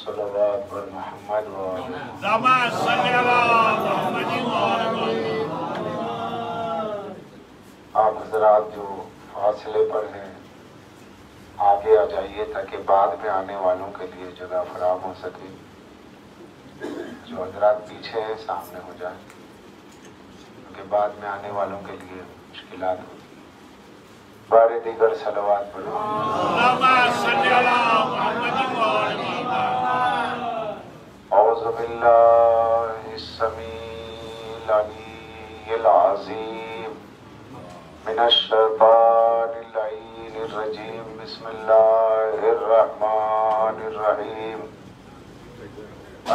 صلوات بر محمد اللهم صل علی محمد آپ حضرات جو فاصلے پر ہیں آگے آ جائیے تاکہ بعد میں آنے والوں کے لیے جگہ فراہم ہو سکے. جو حضرات پیچھے ہیں سامنے ہو جائیں کیونکہ بعد میں آنے والوں کے لیے مشکلات ہوتی ہیں. بار دیگر صلوات پڑھو. اللهم صل علی محمد اعوذ باللہ السمیع العلی العظیم من الشیطان اللعین الرجیم. بسم اللہ الرحمن الرحیم.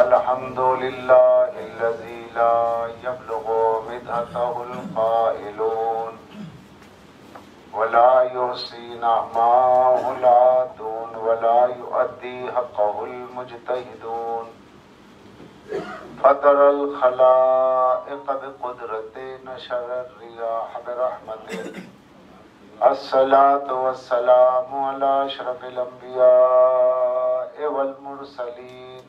الحمد للہ الذی لا یبلغ مدحتہ القائلون ولا یحصی نعماہ العادون ولا یؤدی حقہ المجتہدون. فطر الخلائق بقدرت نشر الریاح برحمت. الصلاة والسلام علی اشرف الانبیاء والمرسلین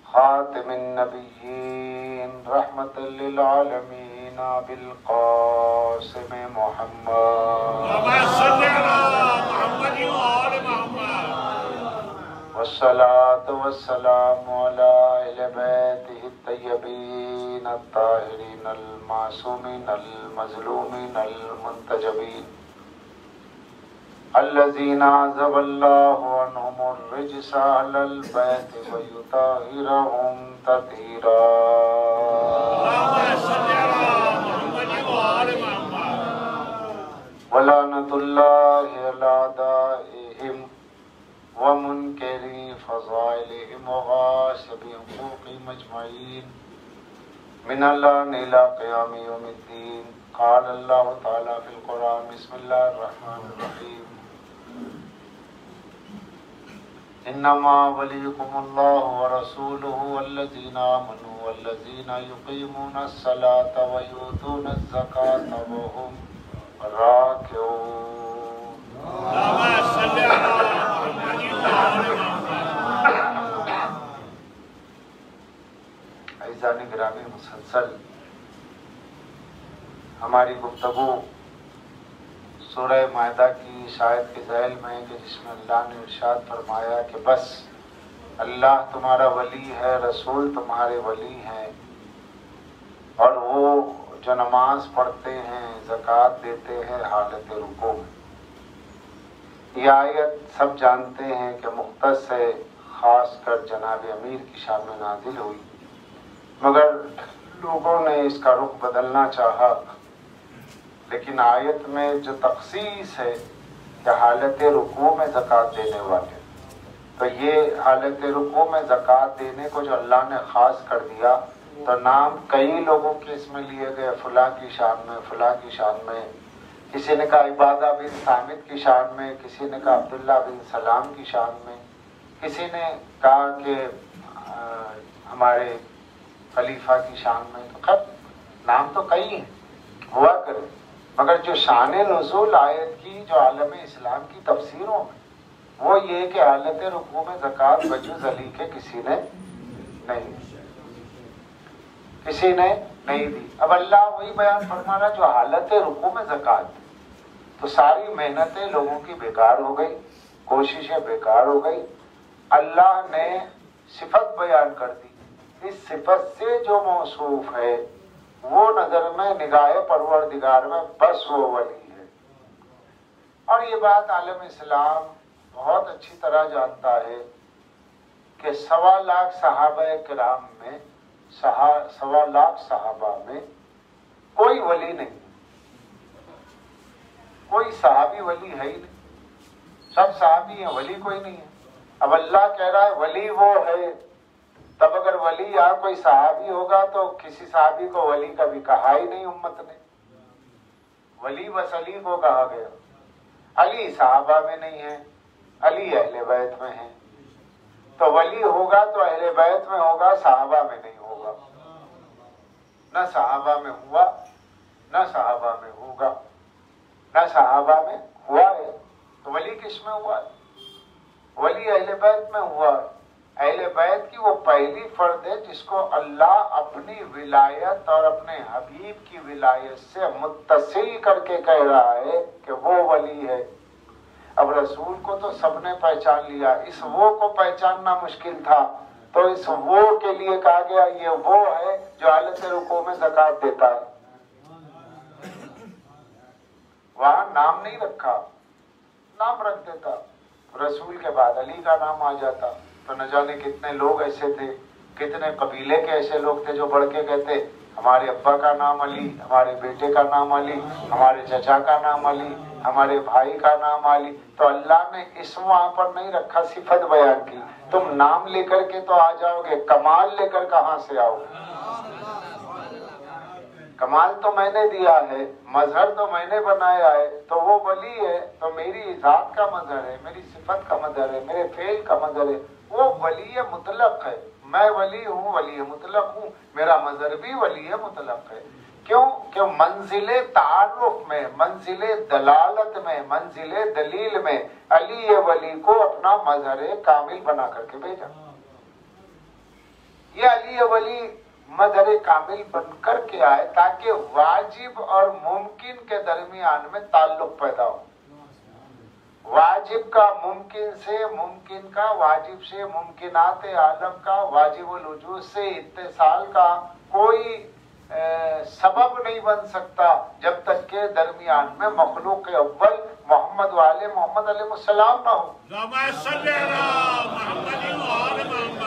خاتم النبیین رحمت للعالمین بالقاسم محمد. اللهم صل علی محمد وآل محمد. والصلاة والسلام علی اہل بیتہ الطیبین الطاہرین المعصومین المظلومین المنتجبین الذین عذب اللہ عنہم الرجس اہل البیت ویطہرہم تطہیرا. اللهم صل علی محمد وآل محمد. ولعنۃ اللہ علی اعدائہم ومنکری فضائلہم وغاصبی حقوقہم اجمعین من اللعن الى قیام یوم الدین. قال اللہ تعالی فی القرآن. بسم اللہ الرحمن الرحیم. انما ولیکم اللہ ورسولہ والذین آمنوا والذین یقیمون الصلاة ویؤتون الزکاة وهم راکعون. اللهم صل علی محمد وآل محمد. عزیزان گرامی، مسلسل ہماری گفتگو سورہ مائدہ کی شاید کے ذیل میں کہ جس میں اللہ نے ارشاد فرمایا کہ بس اللہ تمہارا ولی ہے، رسول تمہارے ولی ہیں، اور وہ جو نماز پڑھتے ہیں، زکوٰۃ دیتے ہیں حالت رکوع میں. یہ آیت سب جانتے ہیں کہ مختص ہے، خاص کر جناب امیر کی شان میں نازل ہوئی، مگر لوگوں نے اس کا رخ بدلنا چاہا. لیکن آیت میں جو تخصیص ہے کہ حالت رکوع میں زکوٰۃ دینے والے، تو یہ حالت رکوع میں زکوٰۃ دینے کو جو اللہ نے خاص کر دیا تو نام کئی لوگوں کے اس میں لیے گئے، فلاں کی شان میں، فلاں کی شان میں. کسی نے کہا عبادہ بن صامت کی شان میں، کسی نے کہا عبداللہ بن سلام کی شان میں، کسی نے کہا کہ ہمارے خلیفہ کی شان میں. تو خیر نام تو کئی ہیں، ہوا کرے، مگر جو شان نزول آیت کی جو عالم اسلام کی تفسیروں میں وہ یہ کہ حالت رکوع میں زکوٰۃ بجوز علی کے کسی نے نہیں دی. اب اللہ وہی بیان فرما رہا جو حالت رکوع میں زکوٰۃ دی. تو ساری محنتیں لوگوں کی بیکار ہو گئی، کوششیں بیکار ہو گئی. اللہ نے صفت بیان کر دی. اس صفت سے جو موصوف ہے وہ نظر میں نگاہ پروردگار میں بس وہ ولی ہے. اور یہ بات عالم اسلام بہت اچھی طرح جانتا ہے کہ 1.25 لاکھ صحابہ کرام میں 1.25 لاکھ صحابہ میں کوئی ولی نہیں، کوئی صحابی ولی ہے ہی نہیں. سب صحابی ہیں، ولی کوئی نہیں ہے. اب اللہ کہہ رہا ہے ولی وہ ہے، تب اگر ولی یا کوئی صحابی ہوگا تو کسی صحابی کو ولی کبھی کہا ہی نہیں امت نے. ولی بس علی کو کہا گیا. علی صحابہ میں نہیں ہے، علی اہل بیت میں ہے. تو ولی ہوگا تو اہل بیت میں ہوگا، صحابہ میں نہیں ہوگا. نہ صحابہ میں ہوا، نہ صحابہ میں ہوگا، نہ صحابہ میں ہوا ہے. تو ولی کس میں ہوا ہے؟ ولی اہل بیت میں ہوا ہے. اہل بیت کی وہ پہلی فرد ہے جس کو اللہ اپنی ولایت اور اپنے حبیب کی ولایت سے متصل کر کے کہہ رہا ہے کہ وہ ولی ہے۔ اب رسول کو تو سب نے پہچان لیا، اس وہ کو پہچاننا مشکل تھا، تو اس وہ کے لیے کہا گیا یہ وہ ہے جو حالت رکوع میں زکوٰۃ دیتا ہے۔ وہاں نام نہیں رکھا، نام رکھ دیتا، رسول کے بعد علی کا نام آ جاتا تو نہ جانے کتنے لوگ ایسے تھے، کتنے قبیلے کے ایسے لوگ تھے جو بڑھ کے کہتے ہمارے ابا کا نام علی، ہمارے بیٹے کا نام علی، ہمارے چچا کا نام علی، ہمارے بھائی کا نام علی۔ تو اللہ نے اسم وہاں پر نہیں رکھا، صفت بیان کی۔ تم نام لے کر کے تو آ جاؤ گے، کمال لے کر کہاں سے آؤ گے؟ کمال تو میں نے دیا ہے، مظہر تو میں نے بنایا ہے، تو وہ ولی ہے تو میری ذات کا مظہر ہے، میری صفت کا مظہر ہے، میرے فعل کا مظہر ہے، وہ ولی مطلق ہے۔ میں ولی ہوں، ولی مطلق ہوں، میرا مظہر بھی ولی مطلق ہے۔ کیوں کہ منزل تعارف میں، منزل دلالت میں، منزل دلیل میں علی ولی کو اپنا مظہر کامل بنا کر کے بھیجا۔ یہ علی ولی مظہر کامل بن کر کے آئے تاکہ واجب اور ممکن کے درمیان میں تعلق پیدا ہو، واجب کا ممکن سے، ممکن کا واجب سے، ممکنات عالم کا واجب الوجود سے اتصال کا کوئی سبب نہیں بن سکتا جب تک کہ درمیان میں مخلوق اول محمد والے محمد علیہ السلام نہ ہو۔ اللہم صلی علی محمد و آل محمد۔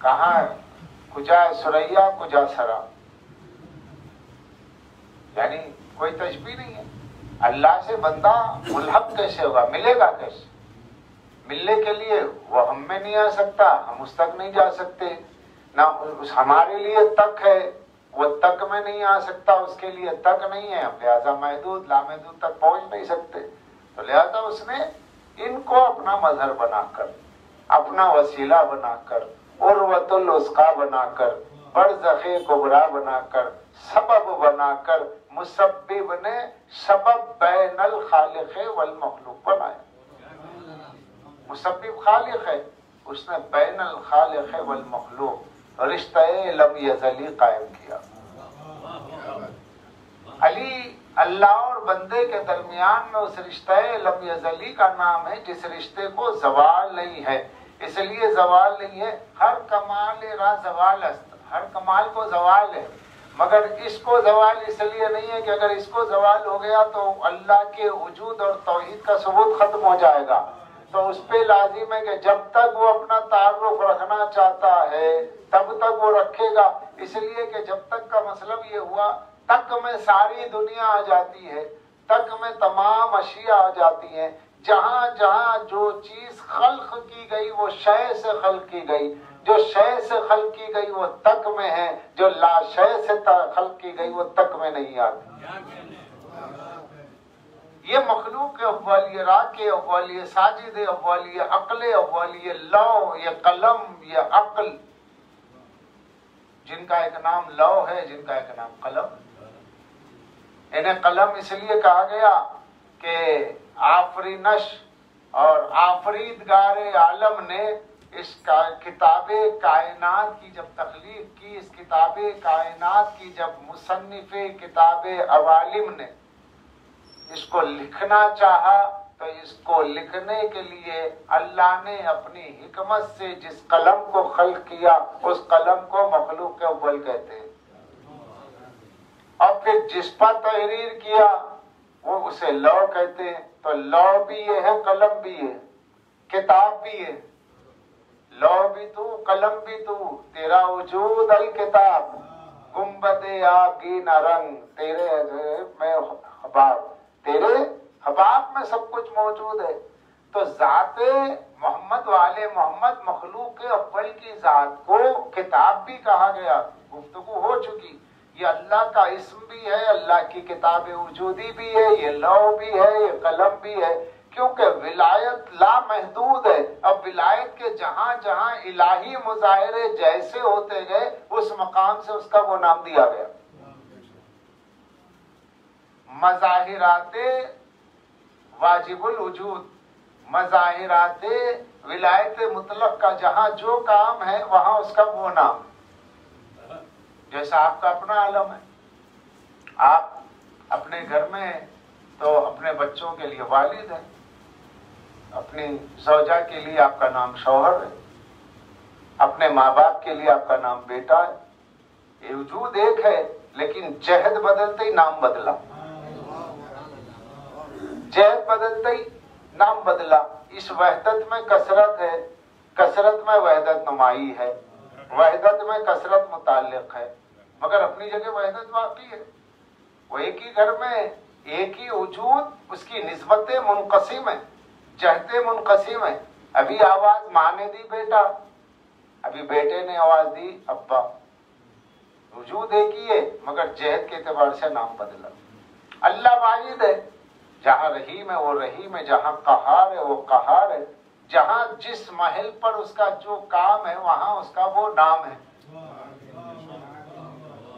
کہاں ہے؟ کجا ہے سریا، کجا سرا، یعنی کوئی تشبیہ نہیں ہے۔ اللہ سے بندہ ملحق کیسے ہوگا، ملے گا کیسے؟ ملنے کے لیے وہ ہم میں نہیں آ سکتا، ہم اس تک نہیں جا سکتے، نہ ہمارے لیے تک ہے، وہ تک میں نہیں آ سکتا، اس کے لیے تک نہیں ہے، لہذا محدود لامحدود تک پہنچ نہیں سکتے۔ تو لہذا اس نے ان کو اپنا مظہر بنا کر، اپنا وسیلہ بنا کر، عروۃ الوثقیٰ بنا کر، برزخ کبریٰ بنا کر، سبب بنا کر، مسبب نے سبب بین الخالق والمخلوق بنایا۔ مسبب خالق ہے، اس نے بین الخالق والمخلوق رشتہ لم یزلی قائم کیا۔ علی اللہ اور بندے کے درمیان میں اس رشتہ لم یزلی کا نام ہے جس رشتے کو زوال نہیں ہے، اس لیے زوال نہیں ہے۔ ہر کمال را زوال است، ہر کمال کو زوال ہے، مگر اس کو زوال اس لیے نہیں ہے کہ اگر اس کو زوال ہو گیا تو اللہ کے وجود اور توحید کا ثبوت ختم ہو جائے گا۔ تو اس پہ لازم ہے کہ جب تک وہ اپنا تعارف رکھنا چاہتا ہے تب تک وہ رکھے گا، اس لیے کہ جب تک کا مطلب یہ ہوا تک میں ساری دنیا آ جاتی ہے، تک میں تمام اشیاء آ جاتی ہیں، جہاں جہاں جو چیز خلق کی گئی وہ شے سے خلق کی گئی، جو شے سے خلق کی گئی وہ تک میں ہے، جو لا شے سے خلق کی گئی وہ تک میں نہیں آتی۔ یہ مخلوق اول، یہ راک اول، یہ ساجد اول، یہ عقل اول، یہ لو، یہ قلم، یہ عقل، جن کا ایک نام لو ہے، جن کا ایک نام قلم۔ انہیں قلم اس لیے کہا گیا کہ آفرینش اور آفریدگار عالم نے اس کتاب کائنات کی جب تخلیق کی، اس کتاب کائنات کی جب مصنف کتاب عوالم نے اس کو لکھنا چاہا تو اس کو لکھنے کے لیے اللہ نے اپنی حکمت سے جس قلم کو خلق کیا اس قلم کو مخلوق اول کہتے ہیں، اور پھر جس پر تحریر کیا وہ اسے لو کہتے ہیں۔ تو لو بھی یہ ہے، قلم بھی ہے، کتاب بھی ہے، لو بھی تو، قلم بھی تو، تیرا وجود الکتاب، گنبد آبگین رنگ، تیرے میں حباب، تیرے حباب میں سب کچھ موجود ہے۔ تو ذات محمد والے محمد مخلوق اول کی ذات کو کتاب بھی کہا گیا، گفتگو ہو چکی۔ یہ اللہ کا اسم بھی ہے، اللہ کی کتاب وجودی بھی ہے، یہ لوح بھی ہے، یہ قلم بھی ہے، کیونکہ ولایت لامحدود ہے۔ اب ولایت کے جہاں جہاں الہی مظاہرے جیسے ہوتے گئے اس مقام سے اس کا وہ نام دیا گیا۔ مظاہرات واجب الوجود، مظاہرات ولایت مطلق کا جہاں جو کام ہے وہاں اس کا وہ نام ہے۔ جیسا آپ کا اپنا عالم ہے، آپ اپنے گھر میں ہیں تو اپنے بچوں کے لیے والد ہیں، اپنی زوجہ کے لیے آپ کا نام شوہر ہے، اپنے ماں باپ کے لیے آپ کا نام بیٹا ہے۔ یہ وجود ایک ہے لیکن جہد بدلتے ہی نام بدلا، جہد بدلتے ہی نام بدلا۔ اس وحدت میں کثرت ہے، کثرت میں وحدت نمائی ہے، وحدت میں کثرت متعلق ہے، مگر اپنی جگہ وحدت باقی ہے۔ وہ ایک ہی گھر میں ایک ہی وجود، اس کی نسبتیں منقسم ہیں، جہتیں منقسم ہیں۔ ابھی آواز ماں نے دی بیٹا، ابھی بیٹے نے آواز دی ابا، وجود ایک ہی ہے مگر جہت کے اعتبار سے نام بدلا۔ اللہ واحد ہے، جہاں رحیم ہے وہ رحیم ہے، جہاں قہار ہے وہ قہار ہے، جہاں جس محل پر اس کا جو کام ہے وہاں اس کا وہ نام ہے۔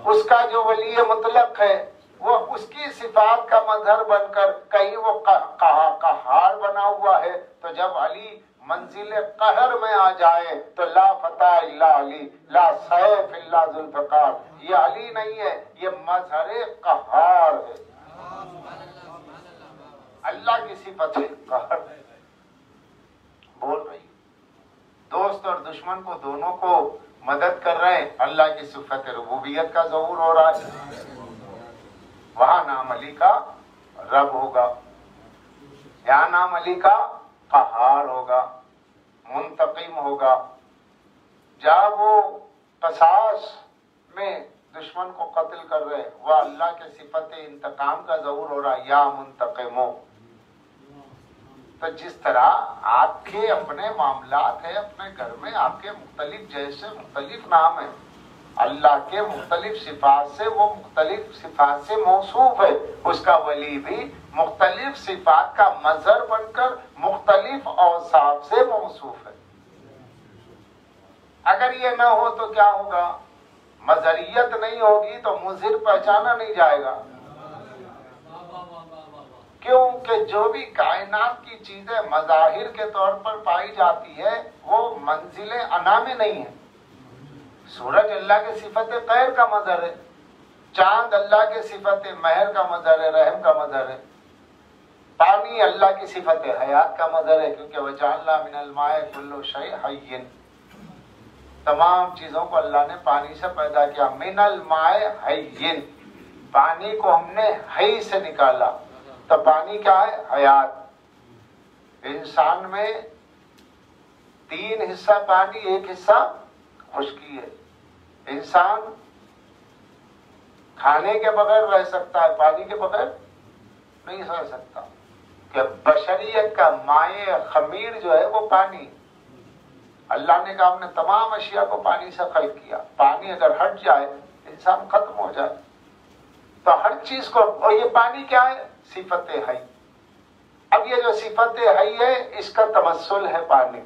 اس کا جو ولی مطلق ہے وہ اس کی صفات کا مظہر بن کر کہیں وہ قہار بنا ہوا ہے، تو جب علی منزل قہر میں آ جائے تو لا فتح الا علی، لا سیف الا ذوالفقار، یہ علی نہیں ہے، یہ مظہر قہار ہے۔ اللہ کی صفت ہے قہر۔ بول رہی دوست اور دشمن کو دونوں کو مدد کر رہے ہیں، اللہ کی صفت ربوبیت کا ظہور ہو رہا ہے۔ وہاں نام علی کا رب ہوگا، یہاں نام علی کا قہار ہوگا، منتقم ہوگا۔ جب وہ قصاص میں دشمن کو قتل کر رہے ہیں، وہ اللہ کے صفت انتقام کا ظہور ہو رہا ہے، یا منتقمو۔ تو جس طرح آپ کے اپنے معاملات ہیں، اپنے گھر میں آپ کے مختلف جیسے مختلف نام ہیں، اللہ کے مختلف صفات سے وہ مختلف صفات سے موصوف ہے، اس کا ولی بھی مختلف صفات کا مظہر بن کر مختلف اوصاف سے موصوف ہے۔ اگر یہ نہ ہو تو کیا ہوگا؟ مظہریت نہیں ہوگی تو مظہر پہچانا نہیں جائے گا، کیونکہ جو بھی کائنات کی چیزیں مظاہر کے طور پر پائی جاتی ہے وہ منزل انا میں نہیں ہے۔ سورج اللہ کے صفت قہر کا مظہر ہے، چاند اللہ کے صفت مہر کا مظہر ہے، رحم کا مظہر ہے، پانی اللہ کی صفت حیات کا مظہر ہے، کیونکہ وجعلنا من الماء کل شیء حی، تمام چیزوں کو اللہ نے پانی سے پیدا کیا۔ من الماء حی، پانی کو ہم نے حی سے نکالا، تو پانی کیا ہے؟ حیات۔ انسان میں 3 حصہ پانی، 1 حصہ خشکی ہے۔ انسان کھانے کے بغیر رہ سکتا ہے، پانی کے بغیر نہیں رہ سکتا، کہ بشریت کا مائع خمیر جو ہے وہ پانی۔ اللہ نے کہا ہم نے تمام اشیاء کو پانی سے خلق کیا، پانی اگر ہٹ جائے انسان ختم ہو جائے، تو ہر چیز کو، اور یہ پانی کیا ہے؟ صفت حی۔ اب یہ جو صفت حی ہے اس کا تمثل ہے پانی،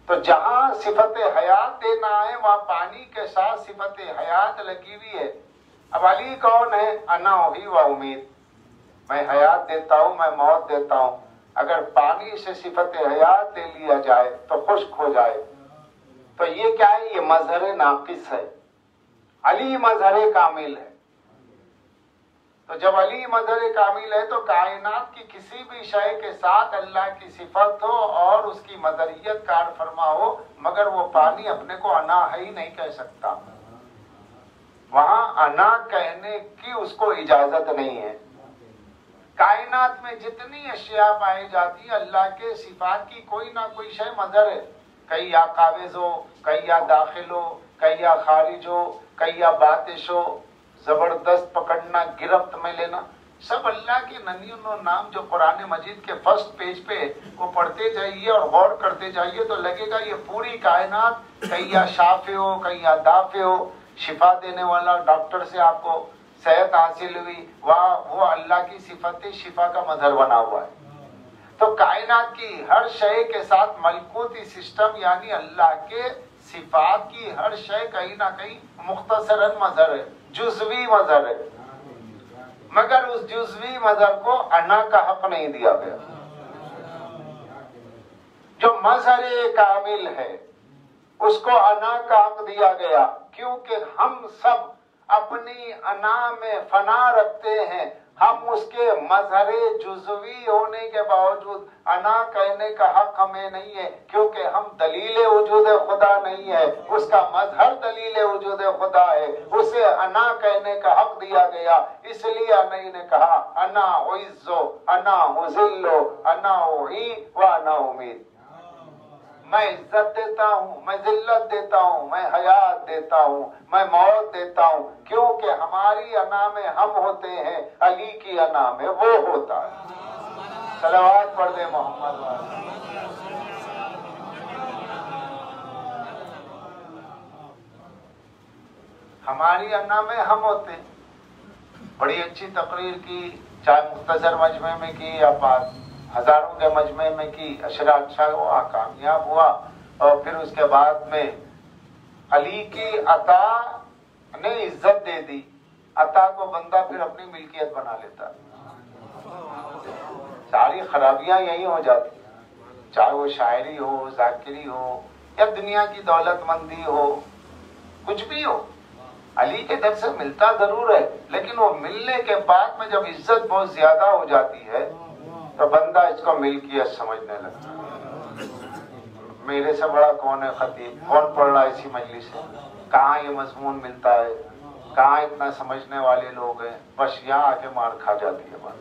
تو جہاں صفت حیات دینا ہے وہاں پانی کے ساتھ صفت حیات لگی ہوئی ہے۔ اب علی کون ہے؟ انا وہی و امید، میں حیات دیتا ہوں، میں موت دیتا ہوں۔ اگر پانی سے صفت حیات لے لیا جائے تو خشک ہو جائے، تو یہ کیا ہے؟ یہ مظہر ناقص ہے، علی مظہر کامل ہے۔ تو جب علی مظہر کامل ہے تو کائنات کی کسی بھی شے کے ساتھ اللہ کی صفت ہو اور اس کی مظہریت کار فرما ہو، مگر وہ پانی اپنے کو انا ہے ہی نہیں کہہ سکتا، وہاں انا کہنے کی اس کو اجازت نہیں ہے۔ کائنات میں جتنی اشیاء پائی جاتی ہے اللہ کے صفات کی کوئی نہ کوئی شے مظہر ہے، کہیں یا قابض ہو، کہیں یا داخل ہو، کہیں یا خارج ہو، کہیں یا باطش ہو، زبردست پکڑنا، گرفت میں لینا، سب اللہ کے ننیوں نام جو قرآن مجید کے فرسٹ پیج پہ وہ پڑھتے جائیے اور غور کرتے جائیے تو لگے گا یہ پوری کائنات کہیں یا شافع ہو، کہیں یا دافع ہو، شفا دینے والا ڈاکٹر سے آپ کو صحت حاصل ہوئی، وہ اللہ کی صفت شفا کا مظہر بنا ہوا ہے۔ تو کائنات کی ہر شے کے ساتھ ملکوتی سسٹم یعنی اللہ کے صفات کی ہر شے کہیں نہ کہیں مختصراً مظہر ہے، جزوی مظہر ہے، مگر اس جزوی مظہر کو انا کا حق نہیں دیا گیا۔ مظہر کامل ہے، اس کو انا کا حق دیا گیا، کیونکہ ہم سب اپنی انا میں فنا رکھتے ہیں، ہم اس کے مظہر جزوی ہونے کے باوجود انا کہنے کا حق ہمیں نہیں ہے، کیونکہ ہم دلیل وجود خدا نہیں ہے، اس کا مظہر دلیل وجود خدا ہے، اسے انا کہنے کا حق دیا گیا۔ اس لیے انہی نے کہا انا اعز انا اذل انا احیی و انا امید، میں عزت دیتا ہوں، میں ذلت دیتا ہوں، میں حیات دیتا ہوں، میں موت دیتا ہوں، کیونکہ ہماری انا میں ہم ہوتے ہیں، علی کی انا میں وہ ہوتا ہے۔ صلوات پڑھ دے محمد والے۔ ہماری انا میں ہم ہوتے ہیں۔ بڑی اچھی تقریر کی، چاہے مختصر مجمع میں کی یا ہزاروں کے مجمع میں کی، اشرا اچھا ہوا، کامیاب ہوا، اور پھر اس کے بعد میں علی کی عطا نے عزت دے دی۔ عطا کو بندہ پھر اپنی ملکیت بنا لیتا، ساری خرابیاں یہی ہو جاتی، چاہے وہ شاعری ہو، ذاکری ہو، یا دنیا کی دولت مندی ہو، کچھ بھی ہو، علی کے در سے ملتا ضرور ہے، لیکن وہ ملنے کے بعد میں جب عزت بہت زیادہ ہو جاتی ہے تو بندہ اس کو ملکیت سمجھنے لگتا ہے۔ میرے سے بڑا کون ہے خطیب، کون پڑھ رہا ہے اسی مجلس سے، کہاں یہ مضمون ملتا ہے، کہاں اتنا سمجھنے والے لوگ ہیں، بس یہاں آ کے مار کھا جاتی ہے بات۔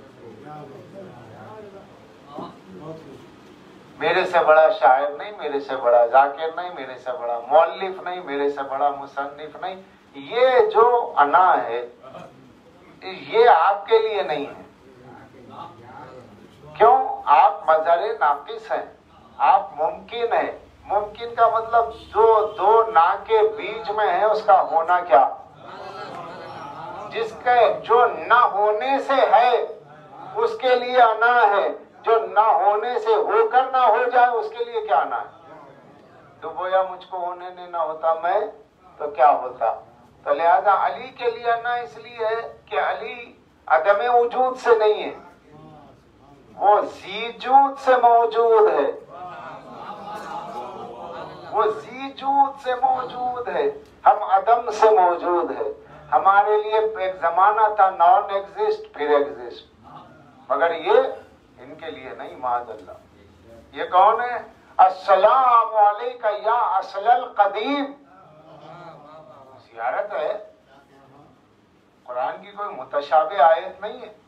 میرے سے بڑا شاعر نہیں، میرے سے بڑا ذاکر نہیں، میرے سے بڑا مؤلف نہیں، میرے سے بڑا مصنف نہیں، یہ جو انا ہے یہ آپ کے لیے نہیں ہے۔ کیوں؟ آپ مظہر ناقص ہیں، آپ ممکن ہیں۔ ممکن کا مطلب جو دو نا کے بیچ میں ہے اس کا ہونا کیا، جس کے جو نہ ہونے سے ہے اس کے لیے انا ہے، جو نہ ہونے سے ہو کر نہ ہو جائے اس کے لیے کیا انا ہے۔ ڈبویا مجھ کو ہونے نے نہ ہوتا میں تو کیا ہوتا۔ تو لہذا علی کے لیے انا اس لیے ہے کہ علی عدم وجود سے نہیں ہے، وہ ذیجود سے موجود ہے، وہ ذیجود سے موجود ہے، ہم عدم سے موجود ہے۔ ہمارے لیے ایک زمانہ تھا نان ایگزسٹ پھر ایگزسٹ، مگر یہ ان کے لیے نہیں، معاذ اللہ۔ یہ کون ہے؟ السلام علیکہ یا اصل القدیم، زیارت ہے، قرآن کی کوئی متشابہ آیت نہیں ہے۔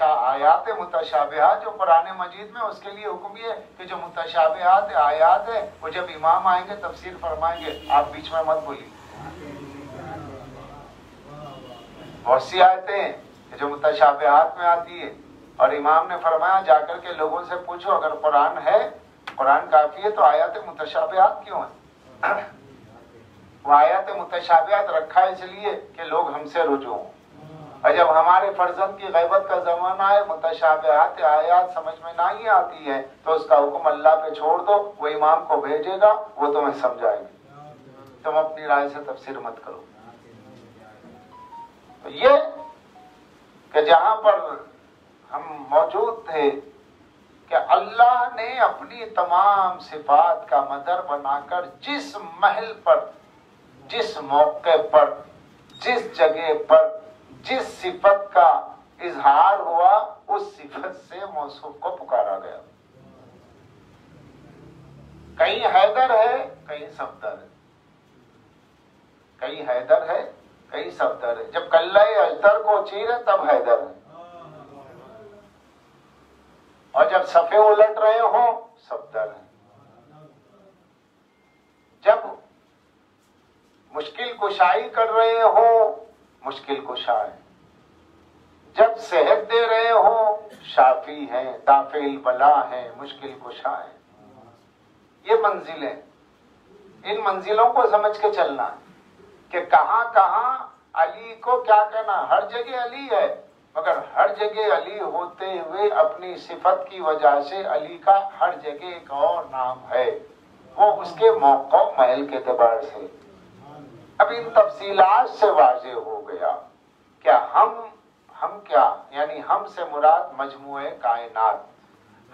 آیات متشابہات جو قرآن مجید میں، اس کے لیے حکم یہ ہے کہ جو متشابہات آیات ہیں وہ جب امام آئیں گے تفسیر فرمائیں گے، آپ بیچ میں مت بولیے۔ بہت سی آیتیں ہیں کہ جو متشابہات میں آتی ہے، اور امام نے فرمایا جا کر کے لوگوں سے پوچھو اگر قرآن ہے، قرآن کافی ہے تو آیات متشابہات کیوں ہیں؟ وہ آیات متشابہات رکھا اس لیے کہ لوگ ہم سے رجوع ہوں، اور جب ہمارے فرزند کی غیبت کا زمانہ ہے، متشابہات آیات سمجھ میں نہیں آتی ہے تو اس کا حکم اللہ پہ چھوڑ دو، وہ امام کو بھیجے گا، وہ تمہیں سمجھائے گا، تم اپنی رائے سے تفسیر مت کرو۔ تو یہ کہ جہاں پر ہم موجود تھے کہ اللہ نے اپنی تمام صفات کا مظہر بنا کر جس محل پر، جس موقع پر، جس جگہ پر جس صفت کا اظہار ہوا اس صفت سے موصوف کو پکارا گیا۔ کہیں حیدر ہے، کہیں صفدر ہے، کہیں حیدر ہے، کہیں صفدر ہے۔ جب کلہ اجدر کو چیرے تب حیدر ہے، اور جب صفے الٹ رہے ہوں صفدر ہے۔ جب مشکل کشائی کر رہے ہوں مشکل کشا ہے، جب صحت دے رہے ہوں شافی ہیں، دافع البلا ہیں، مشکل کشا ہیں۔ یہ منزلیں، ان منزلوں کو سمجھ کے چلنا ہے کہ کہاں کہاں علی کو کیا کہنا۔ ہر جگہ علی ہے، مگر ہر جگہ علی ہوتے ہوئے اپنی صفت کی وجہ سے علی کا ہر جگہ ایک اور نام ہے، وہ اس کے موقع محل کے اعتبار سے۔ اب ان تفصیلات سے واضح ہو گیا کہ ہم کیا، یعنی ہم سے مراد مجموعہ کائنات،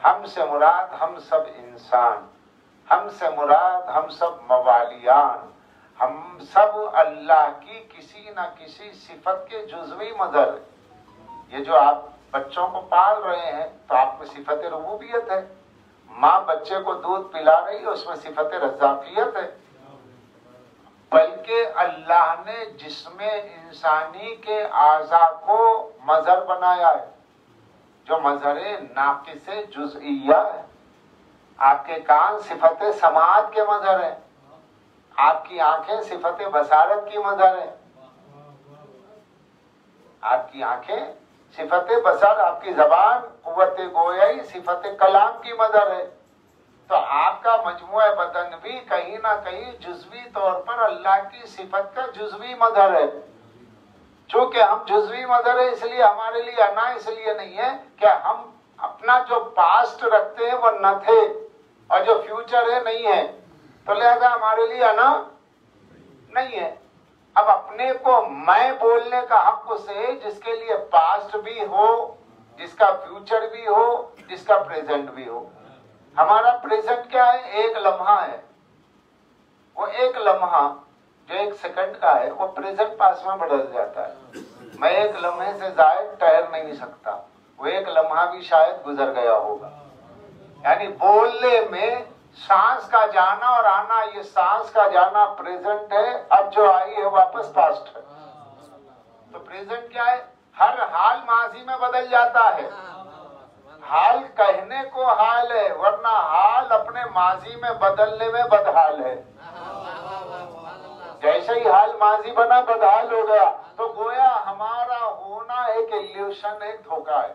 ہم سے مراد ہم سب انسان، ہم سے مراد ہم سب موالیان، ہم سب اللہ کی کسی نہ کسی صفت کے جزوی مظہر ہیں۔ یہ جو آپ بچوں کو پال رہے ہیں تو آپ میں صفت ربوبیت ہے، ماں بچے کو دودھ پلا رہی ہے اس میں صفت رزاقیت ہے، بلکہ اللہ نے جسم انسانی کے اعضاء کو مظہر بنایا ہے جو مظہر ناقص جزئیہ ہے۔ آپ کے کان صفت سماعت کے مظہر ہیں، آپ کی آنکھیں صفت بصارت کی مظہر ہیں، آپ کی آنکھیں صفت بصر، آپ کی زبان قوت گویائی صفت کلام کی مظہر ہے۔ تو آپ کا مجموعہ بدن بھی کہیں نہ کہیں جزوی طور پر اللہ کی صفت کا جزوی مظہر ہے۔ چونکہ ہم جزوی مظہر ہے اس لیے ہمارے لیے انا اس لیے نہیں ہے کہ ہم اپنا جو پاسٹ رکھتے ہیں وہ نہ تھے اور جو فیوچر ہے نہیں ہے، تو لہذا ہمارے لیے انا نہیں ہے۔ اب اپنے کو میں بولنے کا حق اسے جس کے لیے پاسٹ بھی ہو، جس کا فیوچر بھی ہو، جس کا پریزنٹ بھی ہو۔ ہمارا پریزنٹ کیا ہے؟ ایک لمحہ ہے، وہ ایک لمحہ جو ایک سیکنڈ کا ہے وہ پریزنٹ پاس میں بدل جاتا ہے۔ میں ایک لمحے سے زائد ٹھہر نہیں سکتا، وہ ایک لمحہ بھی شاید گزر گیا ہوگا۔ یعنی بولنے میں سانس کا جانا اور آنا، یہ سانس کا جانا پریزنٹ ہے، اب جو آئی ہے واپس پاسٹ ہے۔ تو پریزنٹ کیا ہے؟ ہر حال ماضی میں بدل جاتا ہے۔ حال کہنے کو حال ہے، ورنہ حال اپنے ماضی میں بدلنے میں بدحال ہے۔ جیسے ہی حال ماضی بنا بدحال ہو گیا، تو گویا ہمارا ہونا ایک ایلیوشن، ایک دھوکہ ہے۔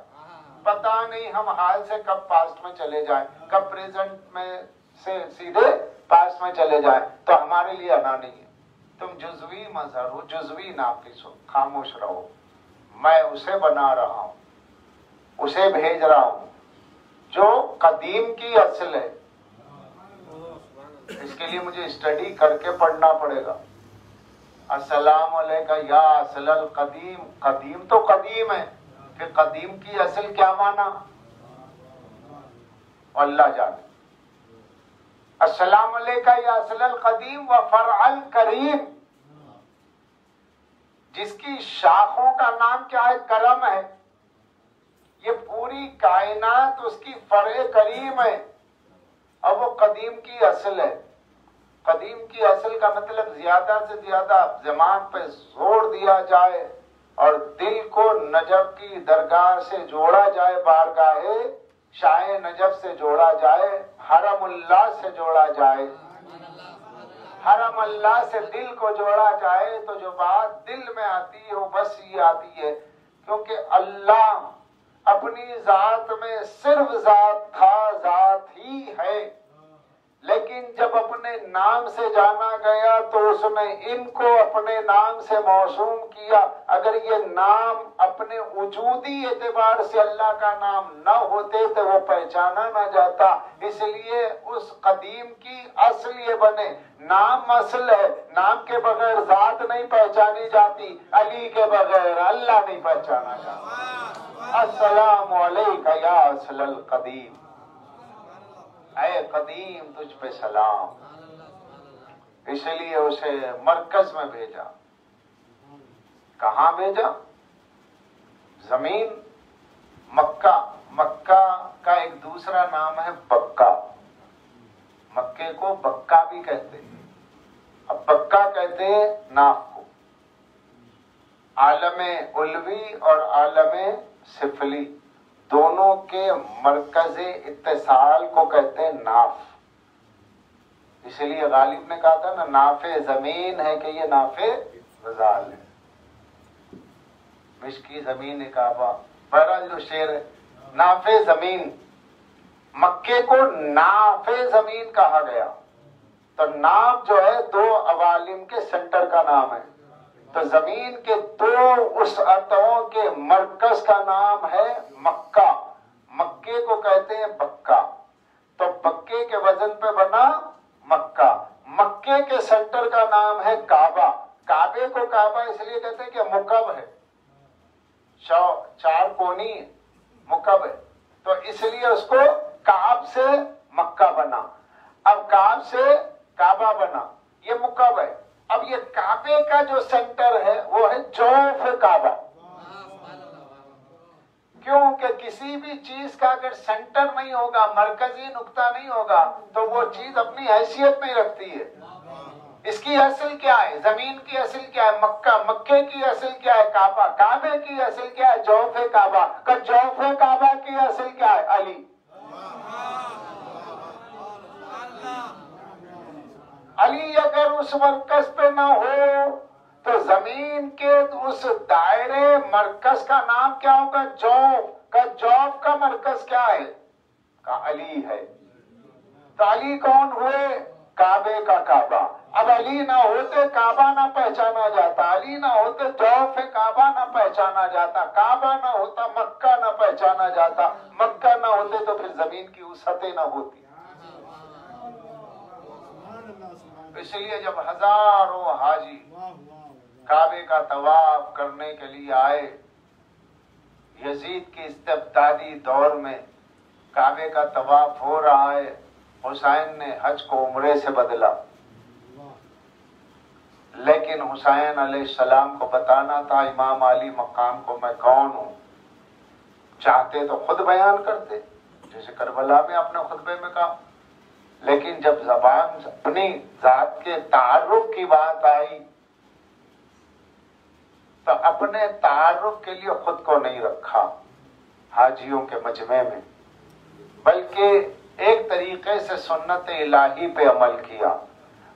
پتہ نہیں ہم حال سے کب پاسٹ میں چلے جائیں، کب پریزنٹ میں سے سیدھے پاسٹ میں چلے جائیں، تو ہمارے لیے انا نہیں ہے۔ تم جزوی مظہر ہو، جزوی ناقص ہو، خاموش رہو۔ میں اسے بنا رہا ہوں، اسے بھیج رہا ہوں جو قدیم کی اصل ہے۔ اس کے لیے مجھے اسٹڈی کر کے پڑھنا پڑے گا۔ السلام علیکہ یا اصل القدیم، قدیم تو قدیم ہے، پھر قدیم کی اصل کیا مانا اللہ جانے۔ السلام علیکہ یا اصل القدیم و فرع الکریم، جس کی شاخوں کا نام کیا ہے؟ کرم ہے۔ یہ پوری کائنات اس کی فرع کریم ہے اور وہ قدیم کی اصل ہے۔ قدیم کی اصل کا مطلب زیادہ سے زیادہ زمان پہ زور دیا جائے اور دل کو نجف کی درگاہ سے جوڑا جائے، بارگاہ شاہ نجف سے جوڑا جائے، حرم اللہ سے جوڑا جائے۔ حرم اللہ سے دل کو جوڑا جائے تو جو بات دل میں آتی ہے وہ بس یہ آتی ہے، کیونکہ اللہ اپنی ذات میں صرف ذات تھا، ذات ہی ہے، لیکن جب اپنے نام سے جانا گیا تو اس نے ان کو اپنے نام سے موسوم کیا۔ اگر یہ نام اپنے وجودی اعتبار سے اللہ کا نام نہ ہوتے تو وہ پہچانا نہ جاتا، اس لیے اس قدیم کی اصل یہ بنے۔ نام اصل ہے، نام کے بغیر ذات نہیں پہچانی جاتی، علی کے بغیر اللہ نہیں پہچانا جاتا۔ السلام علیکہ یا اصل القدیم، اے قدیم تجھ پہ سلام۔ اس لیے اسے مرکز میں بھیجا۔ کہاں بھیجا؟ زمین مکہ۔ مکہ کا ایک دوسرا نام ہے بکہ۔ مکے کو بکہ بھی کہتے ہیں۔ اب بکہ کہتے ہیں ناف کو۔ عالم علوی اور عالم سفلی دونوں کے مرکز اتصال کو کہتے ہیں ناف۔ اس لیے غالب نے کہا تھا نا، ناف زمین ہے کہ یہ ناف غزال ہے۔ مشکی زمین کعبہ، بہرحال جو شعر ہے ناف زمین۔ مکے کو ناف زمین کہا گیا۔ تو ناف جو ہے دو عوالم کے سینٹر کا نام ہے، تو زمین کے دو وسعتوں کے مرکز کا نام ہے مکہ۔ مکے کو کہتے ہیں بکہ۔ تو بکے کے وزن پہ بنا مکہ۔ مکے کے سینٹر کا نام ہے کعبہ۔ کعبے کو کعبہ اس لیے کہتے ہیں کہ مکعب ہے، چار کونی مکعب ہے، تو اس لیے اس کو کعب سے مکہ بنا، اب کعب سے کعبہ بنا، یہ مکعب ہے۔ اب یہ کعبے کا جو سینٹر ہے وہ ہے جوف کعبہ، کیونکہ کسی بھی چیز کا اگر سینٹر نہیں ہوگا، مرکزی نقطہ نہیں ہوگا تو وہ چیز اپنی حیثیت نہیں رکھتی ہے۔ اس کی اصل کیا ہے؟ زمین کی اصل کیا ہے؟ مکہ، مکے کی اصل کیا ہے؟ کعبہ، کعبے کی اصل کیا ہے؟ جوف کعبہ، کہ جوف کعبہ کی اصل کیا ہے؟ علی۔ علی اگر اس مرکز پہ نہ ہو تو زمین کے اس دائرے مرکز کا نام کیا ہوگا؟ جوف۔ کا جوف کا مرکز کیا ہے؟ کا علی ہے۔ تو علی کون ہوئے؟ کعبے کا کعبہ۔ اب علی نہ ہوتے کعبہ نہ پہچانا جاتا، علی نہ ہوتے جوف کعبہ نہ پہچانا جاتا، کعبہ نہ ہوتا مکہ نہ پہچانا جاتا، مکہ نہ ہوتے تو پھر زمین کی وسعتیں نہ ہوتی۔ اس لیے جب ہزاروں حاجی کعبے کا طواف کرنے کے لیے آئے، یزید کے استبدادی دور میں کعبے کا طواف ہو رہا ہے، حسین نے حج کو عمرے سے بدلا، لیکن حسین علیہ السلام کو بتانا تھا امام علی مقام کو میں کون ہوں۔ چاہتے تو خود بیان کرتے، جیسے کربلا میں اپنے خطبے میں کہا، لیکن جب زبان اپنی ذات کے تعارف کی بات آئی تو اپنے تعارف کے لیے خود کو نہیں رکھا حاجیوں کے مجمع میں، بلکہ ایک طریقے سے سنت الہی پہ عمل کیا۔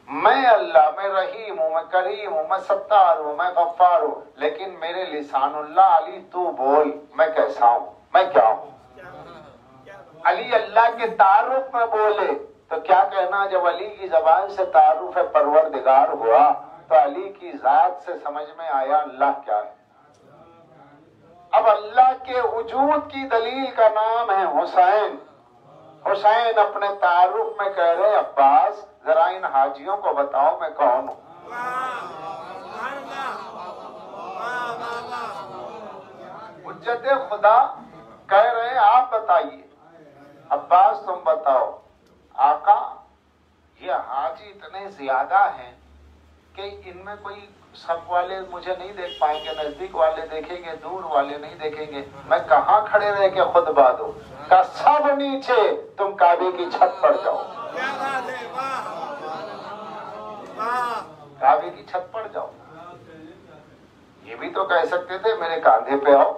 میں اللہ، میں رحیم ہوں، میں کریم ہوں، میں ستار ہوں، میں غفار ہوں، لیکن میرے لسان اللہ علی تو بول میں کیسا ہوں، میں کیا ہوں۔ علی اللہ کے تعارف میں بولے تو کیا کہنا؟ جب علی کی زبان سے تعارف پروردگار ہوا تو علی کی ذات سے سمجھ میں آیا اللہ کیا ہے۔ اب اللہ کے وجود کی دلیل کا نام ہے حسین۔ حسین اپنے تعارف میں کہہ رہے عباس ذرا ان حاجیوں کو بتاؤ میں کون ہوں۔ حجت خدا کہہ رہے آپ بتائیے، عباس تم بتاؤ۔ آقا یہ حاجی اتنے زیادہ ہیں کہ ان میں کوئی سب والے مجھے نہیں دیکھ پائیں گے، نزدیک والے دیکھیں گے، دور والے نہیں دیکھیں گے، میں کہاں کھڑے رہ کے خطبہ دوں؟ کہ سب نیچے، تم کعبے کی چھت پر جاؤ، کعبے کی چھت پر جاؤ۔ یہ بھی تو کہہ سکتے تھے میرے کاندھے پہ آؤ،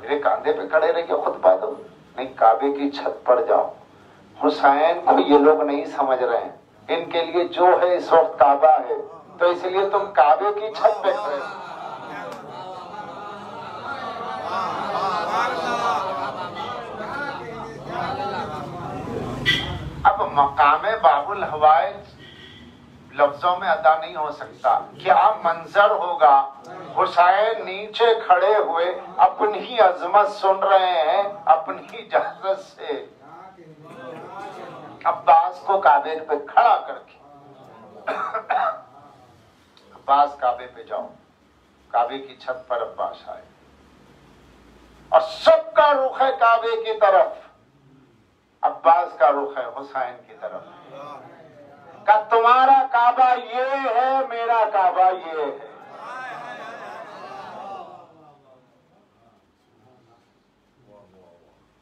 میرے کاندھے پہ کھڑے رہ کے خطبہ دو، نہیں کعبے کی چھت پر جاؤ۔ حسین کو یہ لوگ نہیں سمجھ رہے ہیں، ان کے لیے جو ہے اس وقت کعبہ ہے، تو اس لیے تم کعبے کی چھت پہ کھڑے۔ اب مقام باب الحوائج لفظوں میں ادا نہیں ہو سکتا، کیا منظر ہوگا؟ حسین نیچے کھڑے ہوئے اپنی ہی عظمت سن رہے ہیں، اپنی ہی اجازت سے عباس کو کعبے پہ کھڑا کر کے، عباس کعبے پہ جاؤ۔ کعبے کی چھت پر عباس آئے اور سب کا رخ ہے کعبے کی طرف، عباس کا رخ ہے حسین کی طرف، کہ تمہارا کعبہ یہ ہے، میرا کعبہ یہ ہے۔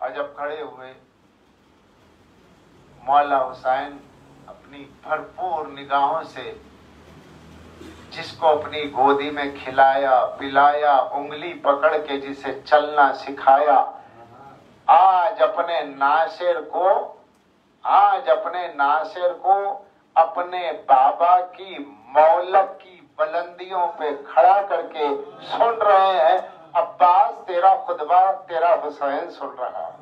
اور جب کھڑے ہوئے مولا حسین اپنی بھرپور نگاہوں سے جس کو اپنی گودی میں کھلایا پلایا، انگلی پکڑ کے جسے چلنا سکھایا، آج اپنے ناصر کو اپنے بابا کی مولت کی بلندیوں پہ کھڑا کر کے سن رہے ہیں۔ عباس تیرا خطبہ تیرا حسین سن رہا ہے۔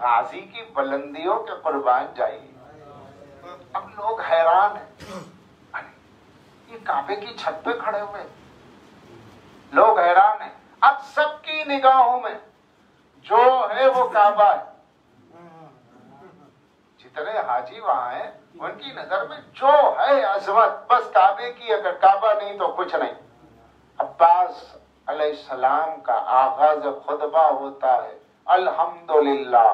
غازی کی بلندیوں کے قربان جائیے۔ اب لوگ حیران ہیں، یہ کعبے کی چھت پہ کھڑے ہوئے، لوگ حیران ہیں۔ اب سب کی نگاہوں میں جو ہے وہ کعبہ ہے، جتنے حاجی وہاں ہیں ان کی نظر میں جو ہے عظمت بس کعبے کی، اگر کعبہ نہیں تو کچھ نہیں۔ عباس علیہ السلام کا آغاز خطبہ ہوتا ہے الحمدللہ.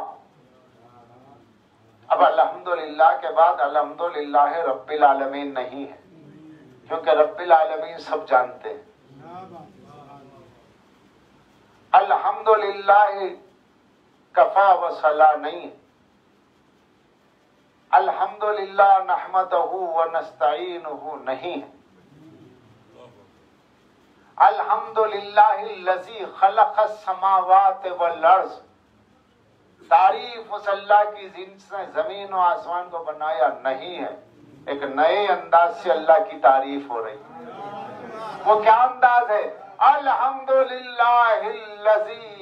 اب الحمدللہ کے بعد الحمدللہ رب العالمین نہیں ہے، کیونکہ رب العالمین سب جانتے ہیں. الحمدللہ کفا و صلاح نہیں ہے. الحمدللہ نحمدہ و نستعینہ نہیں ہے. الحمدللہ الذی خلق السماوات والارض، تعریف اس اللہ کی جس نے زمین و آسمان کو بنایا نہیں ہے. ایک نئے انداز سے اللہ کی تعریف ہو رہی ہے. وہ کیا انداز ہے؟ الحمدللہ الذی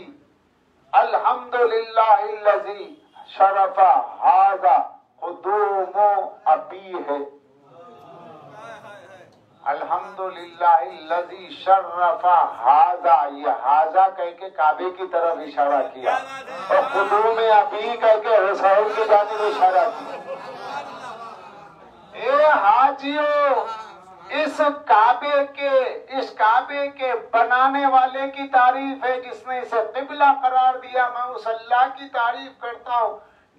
شرف ھذا قدوم ابی ہے. الحمدللہ الذی شرف ھذا، یہ ھذا کہہ کے کعبے کی طرف اشارہ کیا اور قدوم ابی کہہ کے حسین کی جانب اشارہ کیا. اے حاجیوں، اس کعبے کے بنانے والے کی تعریف ہے جس نے اسے قبلہ قرار دیا. میں اس اللہ کی تعریف کرتا ہوں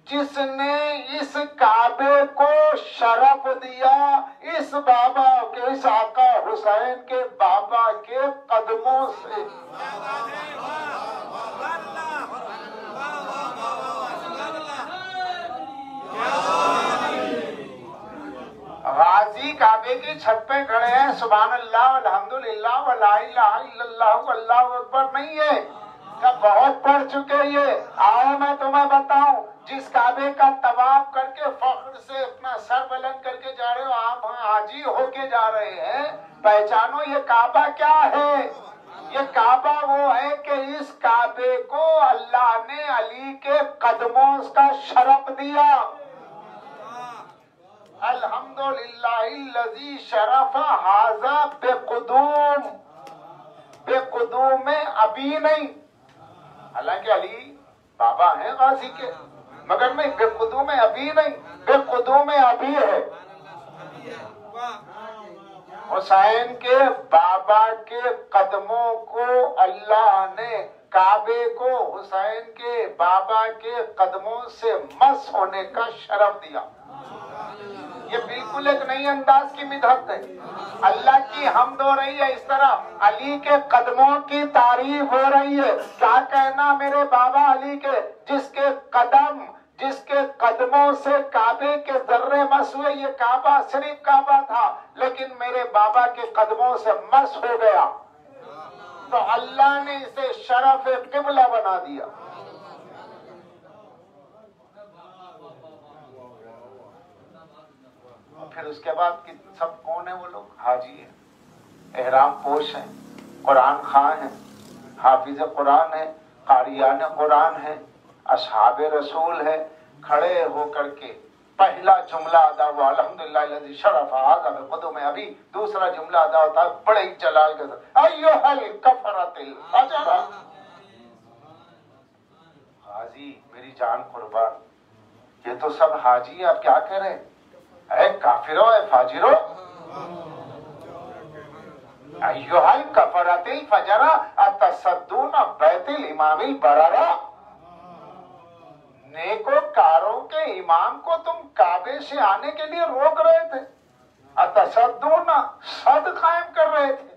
جس نے اس کعبے کو شرف دیا اس بابا کے، اس آقا حسین کے بابا کے قدموں سے. غازی کعبے کی چھت پہ کھڑے ہیں، سبحان اللہ الحمدللہ ولا الہ الا اللہ واللہ اکبر نہیں ہے، جب بہت پڑھ چکے. یہ آؤ میں تمہیں بتاؤں، جس کعبے کا طواف کر کے فخر سے اپنا سر بلند کر کے جا رہے ہو، آپ حاجی ہو کے جا رہے ہیں، پہچانو یہ کعبہ کیا ہے. یہ کعبہ وہ ہے کہ اس کعبے کو اللہ نے علی کے قدموں کا شرف دیا. الحمدللہ الذی شرف ھذا بقدوم ابی نہیں. حالانکہ علی بابا ہیں غازی کے، مگر نہیں بقدوم ابی نہیں، بقدوم ابی ہے. حسین کے بابا کے قدموں کو اللہ نے، کعبے کو حسین کے بابا کے قدموں سے مس ہونے کا شرف دیا. یہ بالکل ایک نئی انداز کی مدحت ہے. اللہ کی حمد ہو رہی ہے، اس طرح علی کے قدموں کی تعریف ہو رہی ہے. کیا کہنا میرے بابا علی کے، جس کے قدموں سے کعبے کے ذرے مس ہوئے. یہ کعبہ صرف کعبہ تھا لیکن میرے بابا کے قدموں سے مس ہو گیا تو اللہ نے اسے شرف قبلہ بنا دیا. پھر اس کے بعد سب کون ہیں وہ لوگ؟ حاجی ہیں، احرام پوش ہیں، قرآن خواں ہیں، حافظ قرآن ہیں، قاریان قرآن ہیں، اصحاب رسول ہیں. کھڑے ہو کر کے پہلا جملہ ادا ہوا الحمدللہ الذی شرف ھذا بقدوم ابی. دوسرا جملہ ادا ہوتا ہے بڑے جلال کے ساتھ ایھا الکفرۃ الفجر. حاجی میری جان قربان، یہ تو سب حاجی. آپ کیا کہہ رہے ہیں؟ اے کافرو، اے فاجرو، ایھا الکفرۃ الفجر اتصدون بیت الامام البررہ. نیکوکاروں کے امام کو تم کعبے سے آنے کے لیے روک رہے تھے. اتصدون، صد قائم کر رہے تھے.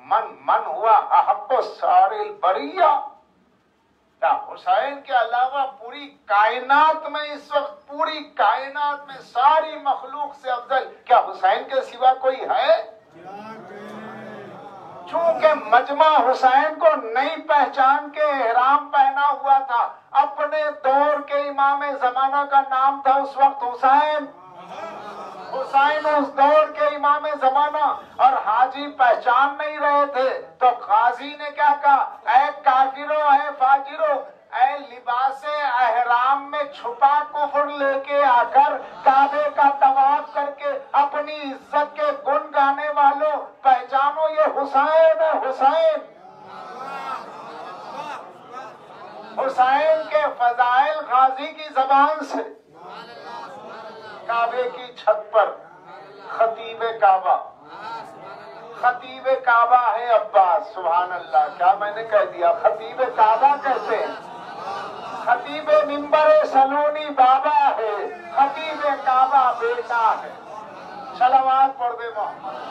من ہوا احق السار البریہ. حسین کے علاوہ پوری کائنات میں، اس وقت پوری کائنات میں ساری مخلوق سے افضل کیا حسین کے سوا کوئی ہے؟ چونکہ مجمع حسین کو نئی پہچان کے احرام پہنا ہوا تھا. اپنے دور کے امام زمانہ کا نام تھا اس وقت حسین. حسین اس دور کے امام زمانہ، اور حاجی پہچان نہیں رہے تھے تو غازی نے کیا کہا؟ اے کافرو، اے فاجرو، اے لباس احرام میں چھپا کفر لے کے آ کر کعبے کا طواف کر کے اپنی عزت کے گن گانے والوں، پہچانو یہ حسین ہے. حسین، حسین کے فضائل غازی کی زبان سے کعبے کی چھت پر خطیب کعبہ، خطیب کعبہ ہے عباس. سبحان اللہ, کیا میں نے کہہ دیا؟ خطیب کعبہ کہتے ہیں. خطیب منبر سلونی بابا ہے, خطیب کعبہ بیٹا ہے. صلوات پڑھ دے محمد.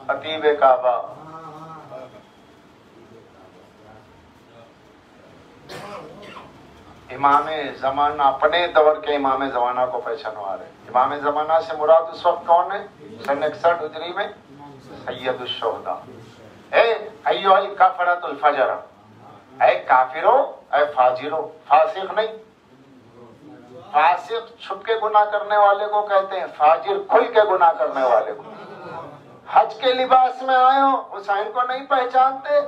خطیب کعبہ. امام زمانہ, اپنے دور کے امام زمانہ کو پہچانوا رہے. امام زمانہ سے مراد اس وقت کون ہے؟ سن 61 ہجری میں سید الشہداء. اے ایھا الکفرۃ الفجر, اے کافرو, اے فاجرو. فاسق نہیں, فاسق چھپ کے گناہ کرنے والے کو کہتے ہیں, فاجر کھل کے گناہ کرنے والے کو. حج کے لباس میں آئے ہو, حسین کو نہیں پہچانتے,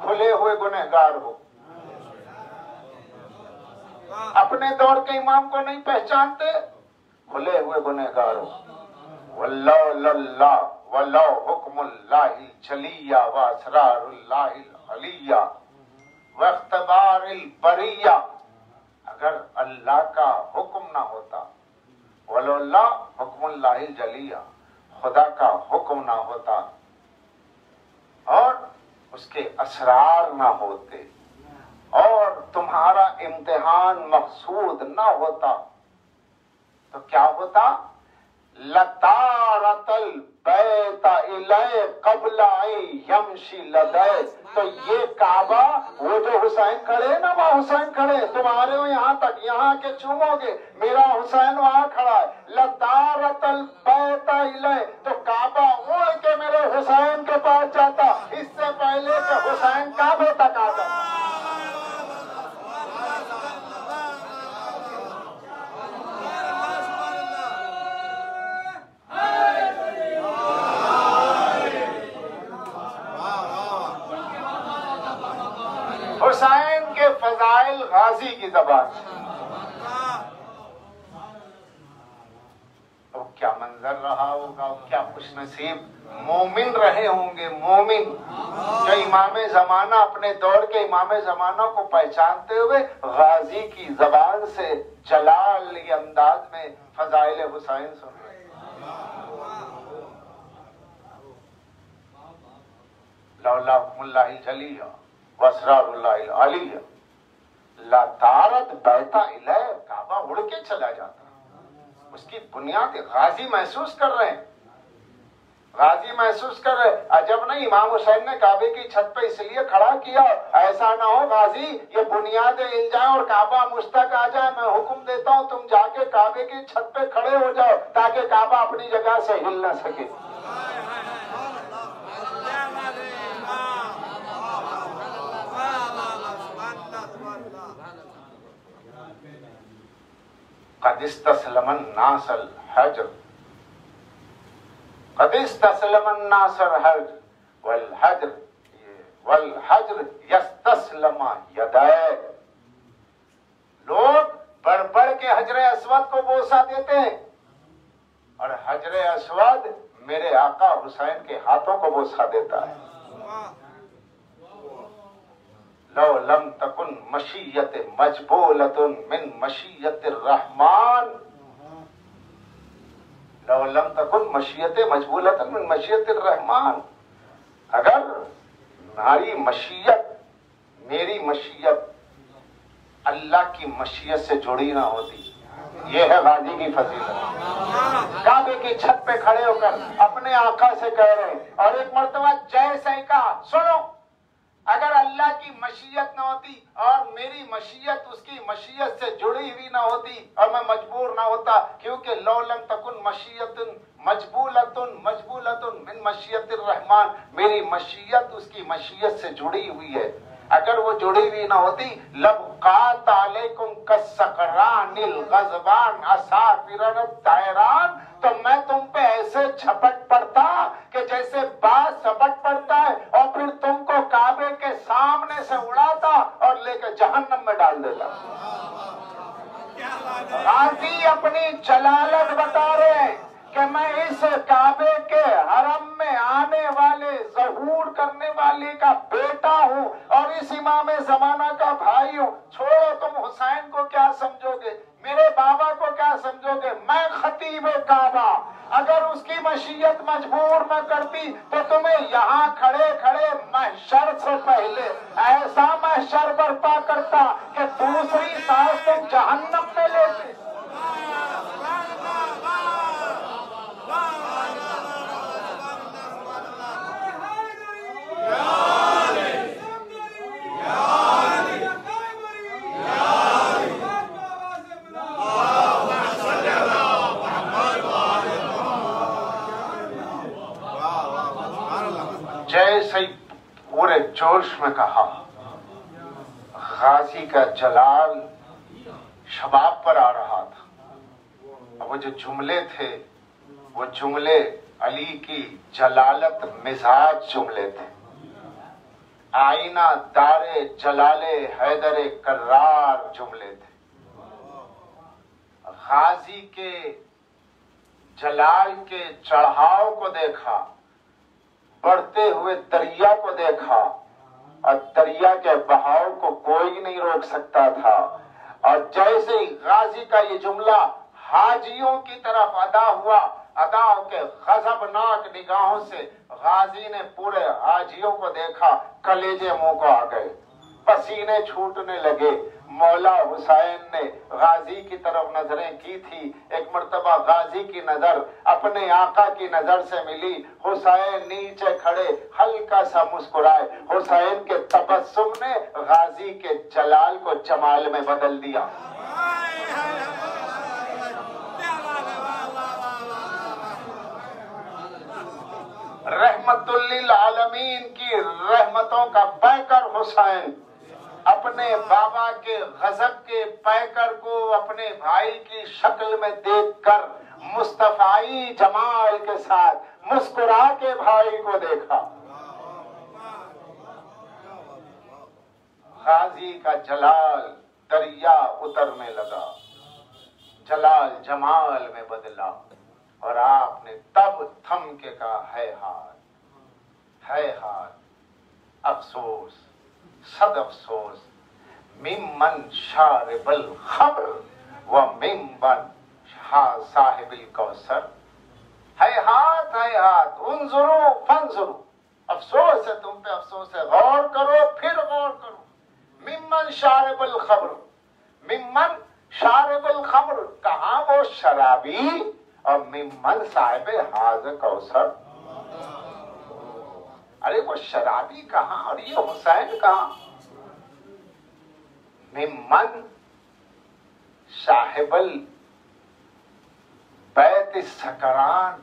کھلے ہوئے گنہگار ہو. اپنے دور کے امام کو نہیں پہچانتے, کھلے ہوئے گنہگار ہو. واللہ ولو حکم اللہ الجلیہ واسرار اللہ العلیہ واختبار البریہ. اگر اللہ کا حکم نہ ہوتا, ولولا حکم اللہ الجلیہ, خدا کا حکم نہ ہوتا اور اس کے اسرار نہ ہوتے اور تمہارا امتحان مقصود نہ ہوتا, تو کیا ہوتا؟ لطارت البیت الی قبل یمشی لدی. تو یہ کعبہ, وہ جو حسین کھڑے نا, وہاں حسین کھڑے, تمہارے ہو یہاں تک, یہاں کے چومو گے, میرا حسین وہاں کھڑا ہے. لطارت البیت الی, تو کعبہ اڑ کے میرے حسین کے پاس جاتا اس سے پہلے کہ حسین کعبے تک آ جاتا. حسین کے فضائل غازی کی زبان سے. تو کیا منظر رہا ہوگا, کیا خوش نصیب مومن رہے ہوں گے, مومن جو امام زمانہ, اپنے دور کے امام زمانہ کو پہچانتے ہوئے غازی کی زبان سے جلالی انداز میں فضائل حسین سن رہے. لولا حکم اللہ الجلیہ واسرار اللہ العلیہ لطارت بیت الی, کعبہ اڑ کے چلا جاتا. اس کی بنیاد غازی محسوس کر رہے ہیں, غازی محسوس کر رہے. عجب نہیں امام حسین نے کعبے کی چھت پہ اس لیے کھڑا کیا, ایسا نہ ہو غازی یہ بنیادیں ہل جائیں اور کعبہ مجھ تک آ جائے, میں حکم دیتا ہوں تم جا کے کعبے کی چھت پہ کھڑے ہو جاؤ تاکہ کعبہ اپنی جگہ سے ہل نہ سکے. قد استسلم الناس الحجر, قد استسلم الناس الحجر والحجر یستسلم یدائے. لوگ بڑھ بڑھ کے حجر اسود کو بوسہ دیتے ہیں اور حجر اسود میرے آقا حسین کے ہاتھوں کو بوسہ دیتا ہے. لو لم تکن مشیت مجبولۃ من مشیت الرحمن, لو لم تکن مشیت مجبولۃ من مشیت الرحمن, اگر ہماری مشیت, میری مشیت اللہ کی مشیت سے جڑی نہ ہوتی. یہ ہے غازی کی فضیلت. کعبے کی چھت پہ کھڑے ہو کر اپنے آقا سے کہہ رہے ہیں, اور ایک مرتبہ جیسے کہا, سنو, اگر اللہ کی مشیت نہ ہوتی اور میری مشیت اس کی مشیت سے جڑی ہوئی نہ ہوتی اور میں مجبور نہ ہوتا, کیونکہ لو لم تکن مشیت مجبولۃ من مشیت الرحمن, میری مشیت اس کی مشیت سے جڑی ہوئی ہے. اگر وہ جڑی ہوئی نہ ہوتی, لبقات علیکم کالسقران الغضبان اسافرن الطیران, تو میں تم پہ ایسے جھپٹ پڑتا کہ جیسے باز جھپٹ پڑتا ہے, اور پھر تم کو کعبے کے سامنے سے اڑاتا اور لے کے جہنم میں ڈال دیتا. غازی اپنی جلالت بتا رہے ہیں کہ میں اس کعبے کے حرم میں آنے والے ظہور کرنے والے کا بیٹا ہوں اور اس امام زمانہ کا بھائی ہوں. چھوڑو تم حسین کو کیا سمجھو گے, میرے بابا کو کیا سمجھو گے, میں خطیب کعبہ. اگر اس کی مشیت مجبور نہ کرتی تو تمہیں یہاں کھڑے کھڑے محشر سے پہلے ایسا محشر برپا کرتا کہ دوسری سانس تم جہنم میں لیتے. جیسے ہی پورے جوش میں کہا, غازی کا جلال شباب پر آ رہا تھا. اب وہ جو جملے تھے وہ جملے علی کی جلالت مزاج جملے تھے. آئینہ دار جلال حیدر کرار جملے تھے. غازی کے جلال کے چڑھاؤ کو دیکھا, بڑھتے ہوئے دریا کو دیکھا, اور دریا کے بہاؤ کو کوئی نہیں روک سکتا تھا. اور جیسے ہی غازی کا یہ جملہ حاجیوں کی طرف ادا ہوا, ادا ہو کے غضبناک نگاہوں سے غازی نے پورے حاجیوں کو دیکھا, کلیجے منہ کو آ گئے, پسینے چھوٹنے لگے. مولا حسین نے غازی کی طرف نظریں کی تھی. ایک مرتبہ غازی کی نظر اپنے آقا کی نظر سے ملی. حسین نیچے کھڑے ہلکا سا مسکرائے. حسین کے تبسم نے غازی کے جلال کو جمال میں بدل دیا. رحمت للعالمین کی رحمتوں کا پیکر حسین اپنے بابا کے غضب کے پیکر کو اپنے بھائی کی شکل میں دیکھ کر مصطفی جمال کے ساتھ مسکرا کے بھائی کو دیکھا. غازی کا جلال دریا اترنے لگا, جلال جمال میں بدلا, اور آپ نے تب تھم کے کہا, ہے ہاتھ, ہے ہاتھ, افسوس, صد افسوس, ممن شارب الخمر و ممن صاحب الکوثر. ہے ہاتھ, انظروا فانظروا. افسوس ہے تم پہ, افسوس ہے, غور کرو پھر غور کرو. ممن شارب الخمر, ممن شارب الخمر, کہاں وہ شرابی, اور ممن صاحب حاض کوثر. ارے وہ شرابی کہاں اور یہ حسین کہاں. ممن صاحب البیت السکران,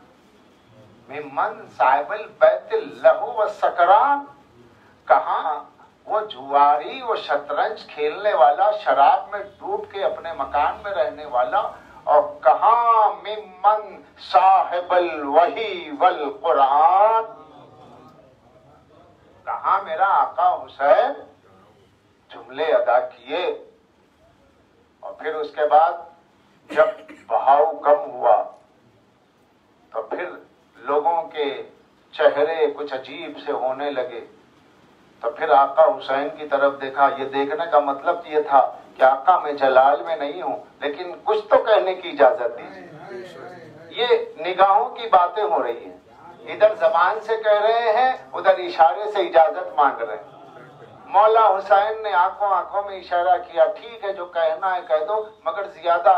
ممن صاحب البیت اللہو والسکران. کہاں وہ جواری, وہ شطرنج کھیلنے والا, شراب میں ڈوب کے اپنے مکان میں رہنے والا, اور کہاں ممن صاحب الوحی والقرآن. کہاں میرا آقا حسین. جملے ادا کیے, اور پھر اس کے بعد جب بہاؤ کم ہوا تو پھر لوگوں کے چہرے کچھ عجیب سے ہونے لگے. تو پھر آقا حسین کی طرف دیکھا. یہ دیکھنے کا مطلب یہ تھا کہ آقا میں جلال میں نہیں ہوں, لیکن کچھ تو کہنے کی اجازت دیجیے. یہ نگاہوں کی باتیں ہو رہی ہیں, ادھر زبان سے کہہ رہے ہیں, ادھر اشارے سے اجازت مانگ رہے ہیں. مولا حسین نے آنکھوں میں اشارہ کیا, ٹھیک ہے جو کہنا ہے کہہ دو, مگر زیادہ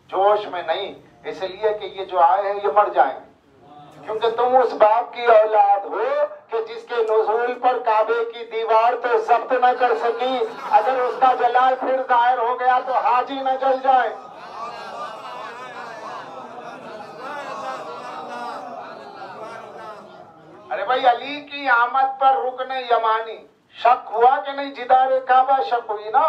جوش میں نہیں, اس لیے کہ یہ جو آئے ہیں یہ مر جائیں گے. کیونکہ تم اس باپ کی اولاد ہو کہ جس کے نزول پر کعبے کی دیوار تو ضبط نہ کر سکی. اگر اس کا جلال پھر ظاہر ہو گیا تو حاجی نہ جل جائے. ارے بھائی, علی کی آمد پر رکن یمانی شک ہوا کہ نہیں؟ جدار کعبہ شک ہوئی نا.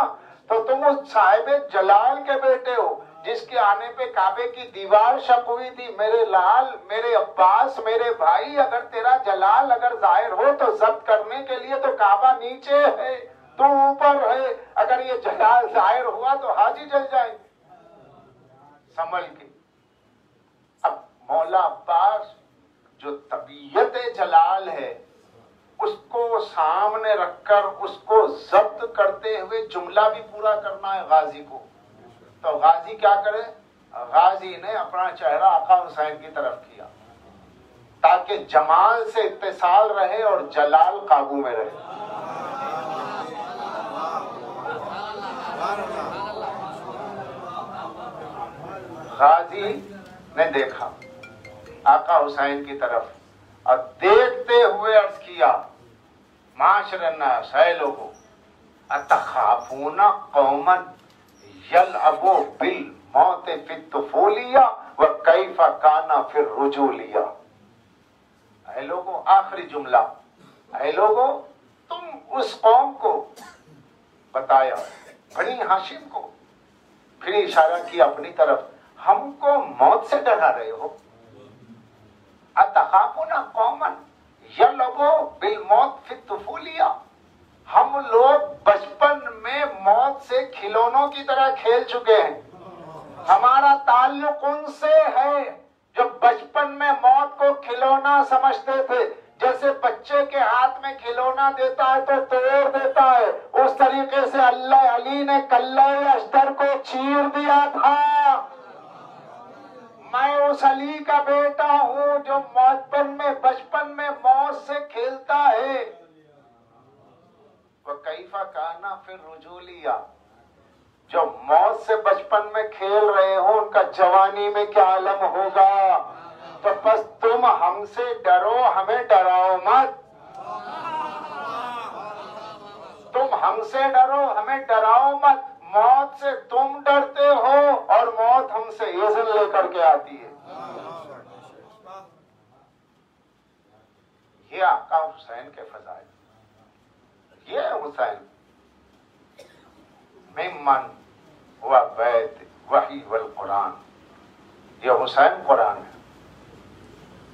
تو تم اس صاحب جلال کے بیٹے ہو جس کے آنے پہ کعبے کی دیوار شک ہوئی تھی. میرے لال, میرے عباس, میرے بھائی, اگر تیرا جلال اگر ظاہر ہو تو ضبط کرنے کے لیے تو کعبہ نیچے ہے, تو اوپر ہے. اگر یہ جلال ظاہر ہوا تو حاجی جل جائے. سنبھل کے. اب مولا عباس جو طبیعت جلال ہے اس کو سامنے رکھ کر اس کو ضبط کرتے ہوئے جملہ بھی پورا کرنا ہے غازی کو. تو غازی کیا کرے؟ غازی نے اپنا چہرہ آقا حسین کی طرف کیا تاکہ جمال سے اتصال رہے اور جلال قابو میں رہے. غازی نے دیکھا آقا حسین کی طرف اور دیکھتے ہوئے عرض کیا معاشر الناس، اے لوگو، اتخافون قوما یلعبوا بالموت فی الطفولیہ وکیف کان فی الرجولیہ. اے لوگو، آخری جملہ، اے لوگو تم اس قوم کو بتایا، بنی ہاشم کو، پھر اشارہ کیا اپنی طرف، ہم کو موت سے ڈرا رہے ہو. اتخافون قوما یلعبوا بالموت فی الطفولیہ، ہم لوگ بچپن میں موت سے کھلونوں کی طرح کھیل چکے ہیں. ہمارا تعلق ان سے ہے جو بچپن میں موت کو کھلونا سمجھتے تھے. جیسے بچے کے ہاتھ میں کھلونا دیتا ہے تو توڑ دیتا ہے، اس طریقے سے اللہ علی نے کلہ اشتر کو چیر دیا تھا. میں اس علی کا بیٹا ہوں جو بچپن میں موت سے کھیلتا ہے. وَكَيْفَ كَانَ فِي الرُّجُولِيَّةِ، جو موت سے بچپن میں کھیل رہے ہوں ان کا جوانی میں کیا عالم ہوگا. تو بس تم ہم سے ڈرو، ہمیں ڈراؤ مت. تم ہم سے ڈرو، ہمیں ڈراؤ مت. موت سے تم ڈرتے ہو اور موت ہم سے اذن لے کر کے آتی ہے. یہ آقا حسین کے فضائل. یہ حسین ممن ہوا بیت وحی والقرآن، یہ حسین قرآن ہے.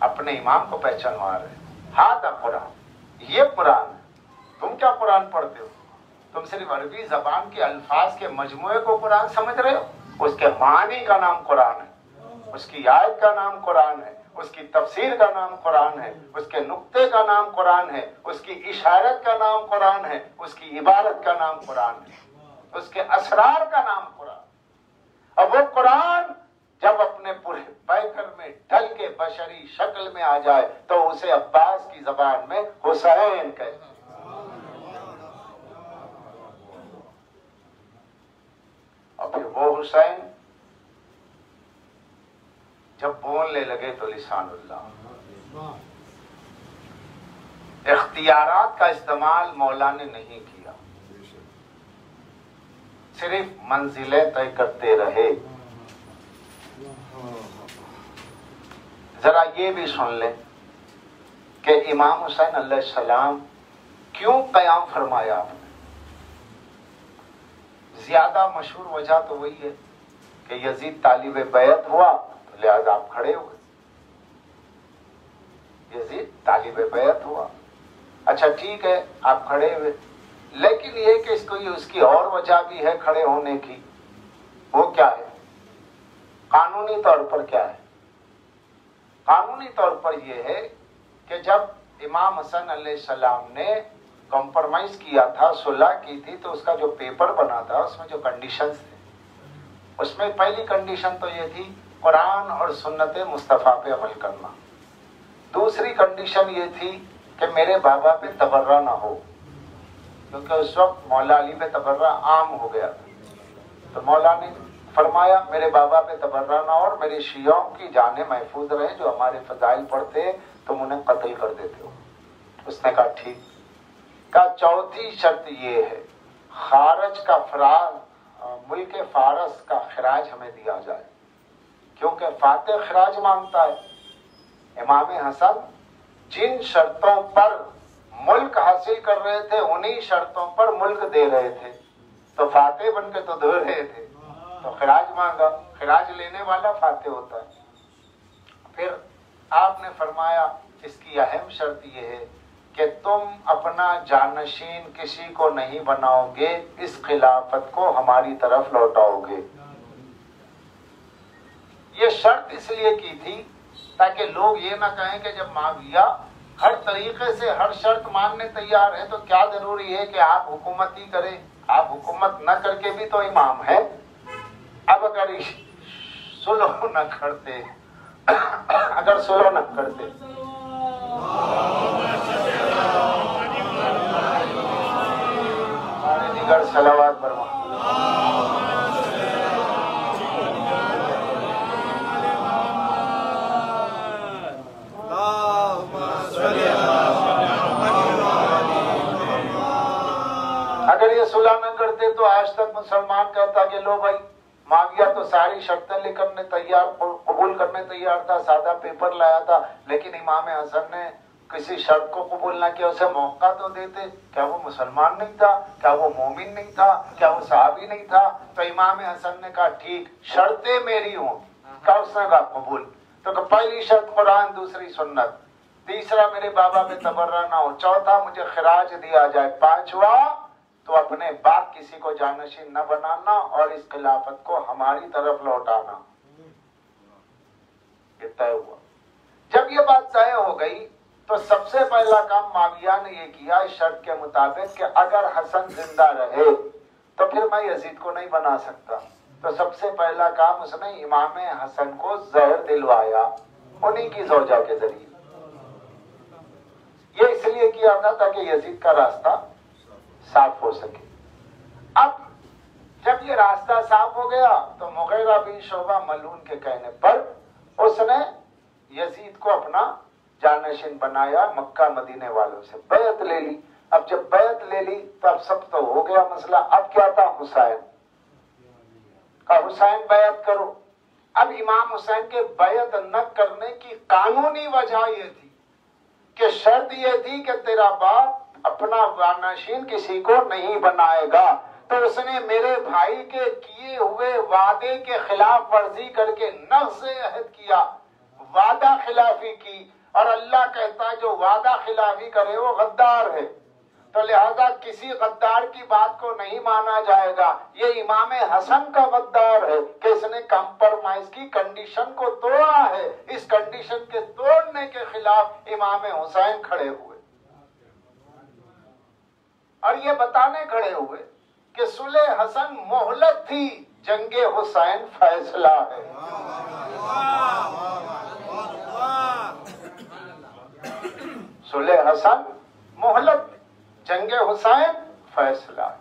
اپنے امام کو پہچانوا رہے، ہاتھ قرآن، یہ قرآن ہے. تم کیا قرآن پڑھتے ہو؟ تم صرف عربی زبان کے الفاظ کے مجموعے کو قرآن سمجھ رہے ہو. اس کے معنی کا نام قرآن ہے، اس کی آیت کا نام قرآن ہے، اس کی تفسیر کا نام قرآن ہے، اس کے نقطے کا نام قرآن ہے، اس کی اشارت کا نام قرآن ہے، اس کی عبارت کا نام قرآن ہے، اس کے اسرار کا نام قرآن. اب وہ قرآن جب اپنے پورے پیکر میں ڈھل کے بشری شکل میں آ جائے تو اسے عباس کی زبان میں حسین کہتے ہیں. اور پھر وہ حسین جب بولنے لگے تو لسان اللہ، اختیارات کا استعمال مولا نے نہیں کیا، صرف منزلیں طے کرتے رہے. ذرا یہ بھی سن لیں کہ امام حسین علیہ السلام کیوں قیام فرمایا آپ نے. زیادہ مشہور وجہ تو وہی ہے کہ یزید طالب بیعت ہوا تو لہذا آپ کھڑے ہوئے. یزید طالب بیعت ہوا، اچھا ٹھیک ہے آپ کھڑے ہوئے، لیکن یہ کہ اس کی اور وجہ بھی ہے کھڑے ہونے کی. وہ کیا ہے؟ قانونی طور پر کیا ہے؟ قانونی طور پر یہ ہے کہ جب امام حسن علیہ السلام نے کمپرمائز کیا تھا، صلح کی تھی، تو اس کا جو پیپر بنا تھا اس میں جو کنڈیشنز تھے، اس میں پہلی کنڈیشن تو یہ تھی قرآن اور سنت مصطفیٰ پہ عمل کرنا. دوسری کنڈیشن یہ تھی کہ میرے بابا پہ تبرہ نہ ہو، کیونکہ اس وقت مولا علی پہ تبرہ عام ہو گیا تھا. تو مولا نے فرمایا میرے بابا پہ تبرہ نہ ہو اور میرے شیعوں کی جانیں محفوظ رہیں، جو ہمارے فضائل پڑھتے تم انہیں قتل کر دیتے ہو. اس نے کہا ٹھیک. کا چوتھی شرط یہ ہے خارج کا ملک فارس کا خراج ہمیں دیا جائے، کیونکہ فاتح خراج مانگتا ہے. امام حسن جن شرطوں پر ملک حاصل کر رہے تھے انہی شرطوں پر ملک دے رہے تھے، تو فاتح بن کے تو دے رہے تھے، تو خراج مانگا. خراج لینے والا فاتح ہوتا ہے. پھر آپ نے فرمایا اس کی اہم شرط یہ ہے کہ تم اپنا جانشین کسی کو نہیں بناؤ گے، اس خلافت کو ہماری طرف لوٹاؤ گے. یہ شرط اس لیے کی تھی تاکہ لوگ یہ نہ کہیں کہ جب معاویہ ہر طریقے سے ہر شرط ماننے تیار ہے تو کیا ضروری ہے کہ آپ حکومت ہی کریں. آپ حکومت نہ کر کے بھی تو امام ہے. اب اگر صلح نہ کرتے اگر صلح نہ کرتے ہمارے دیگر صلوات برما اگر یہ صلح نہ کرتے تو آج تک مسلمان کہتا کہ لو بھائی معاویہ تو ساری شرطیں لکھنے تیار قبول کرنے تیار تھا, سادہ پیپر لایا تھا, لیکن امام حسن نے کسی شرط کو قبول نہ کیا. اسے موقع تو دیتے. کیا وہ مسلمان نہیں تھا؟ کیا وہ مومن نہیں تھا؟ کیا وہ صحابی نہیں تھا؟ تو امام حسن نے کہا ٹھیک, شرطیں میری ہوں. کیا اس نے کہا قبول. تو پہلی شرط قرآن, دوسری سنت, تیسرا میرے بابا پہ تبرہ نہ ہو, چوتھا مجھے خراج دیا جائے, پانچواں تو اپنے باپ کسی کو جانشین نہ بنانا اور اس خلافت کو ہماری طرف لوٹانا. یہ طے ہوا. جب یہ بات طے ہو گئی تو سب سے پہلا کام معاویہ نے یہ کیا اس شرط کے مطابق کہ اگر حسن زندہ رہے تو پھر میں یزید کو نہیں بنا سکتا. تو سب سے پہلا کام اس نے امام حسن کو زہر دلوایا انہی کی زوجہ کے ذریعے. یہ اس لیے کیا تھا تاکہ یزید کا راستہ صاف ہو سکے. اب جب یہ راستہ صاف ہو گیا تو مغیرہ بن شعبہ ملعون کے کہنے پر اس نے یزید کو اپنا جانشین بنایا. مکہ مدینے والوں سے بیعت لے لی. اب جب بیعت لے لی تو اب سب تو ہو گیا مسئلہ. اب کیا تھا؟ حسین کا حسین بیعت کرو. اب امام حسین کے بیعت نہ کرنے کی قانونی وجہ یہ تھی کہ شرط یہ تھی کہ تیرا باپ اپنا جانشین کسی کو نہیں بنائے گا. تو اس نے میرے بھائی کے کیے ہوئے وعدے کے خلاف ورزی کر کے نقض عہد کیا, وعدہ خلافی کی, اور اللہ کہتا ہے جو وعدہ خلافی کرے وہ غدار ہے. تو لہذا کسی غدار کی بات کو نہیں مانا جائے گا. یہ امام حسن کا غدار ہے کہ اس نے کمپرمائز کی کنڈیشن کو توڑا ہے. اس کنڈیشن کے توڑنے کے خلاف امام حسین کھڑے ہوئے اور یہ بتانے کھڑے ہوئے کہ صلح حسن مہلت تھی, جنگ حسین فیصلہ ہے. صلح حسن مہلت, جنگ حسین فیصلہ ہے.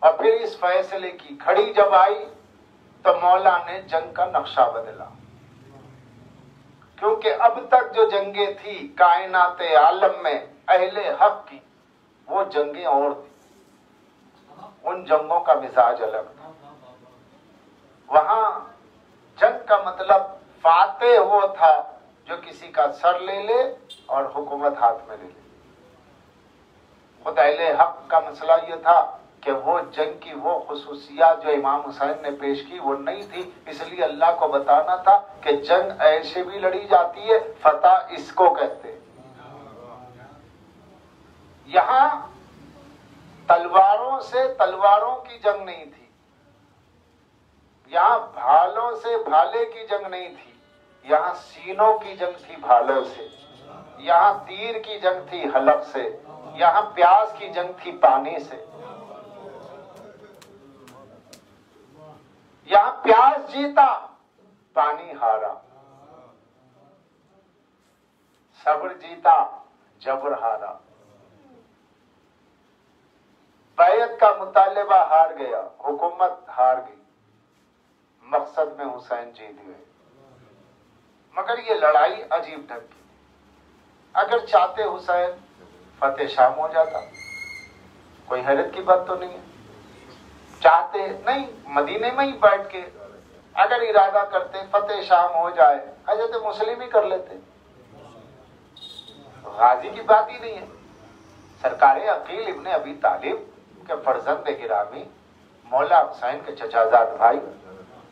اور پھر اس فیصلے کی گھڑی جب آئی تو مولا نے جنگ کا نقشہ بدلا, کیونکہ اب تک جو جنگیں تھی کائنات عالم میں اہل حق کی وہ جنگیں اور تھی. ان جنگوں کا مزاج الگ تھا. وہاں جنگ کا مطلب فاتح وہ تھا جو کسی کا سر لے لے اور حکومت ہاتھ میں لے لے. خود اہل حق کا مسئلہ یہ تھا کہ وہ جنگ کی وہ خصوصیات جو امام حسین نے پیش کی وہ نہیں تھی. اس لیے اللہ کو بتانا تھا کہ جنگ ایسے بھی لڑی جاتی ہے, فتح اس کو کہتے ہیں. یہاں تلواروں سے تلواروں کی جنگ نہیں تھی, یہاں بھالوں سے بھالے کی جنگ نہیں تھی, یہاں سینوں کی جنگ تھی بھالوں سے, یہاں تیر کی جنگ تھی حلق سے, یہاں پیاس کی جنگ تھی پانی سے. یہاں پیاس جیتا, پانی ہارا, صبر جیتا, جبر ہارا. بیعت کا مطالبہ ہار گیا, حکومت ہار گئی, مقصد میں حسین جیت گئے. مگر یہ لڑائی عجیب ڈھنگ کی. اگر چاہتے حسین فتح شام ہو جاتا, کوئی حیرت کی بات تو نہیں ہے. چاہتے نہیں, مدینے میں ہی بیٹھ کے اگر ارادہ کرتے فتح شام ہو جائے, حضرت مسلم ہی کر لیتے. غازی کی بات ہی نہیں ہے. سرکار عقیل ابن ابی طالب کے فرزند گرامی مولا حسین کے چچا زاد بھائی,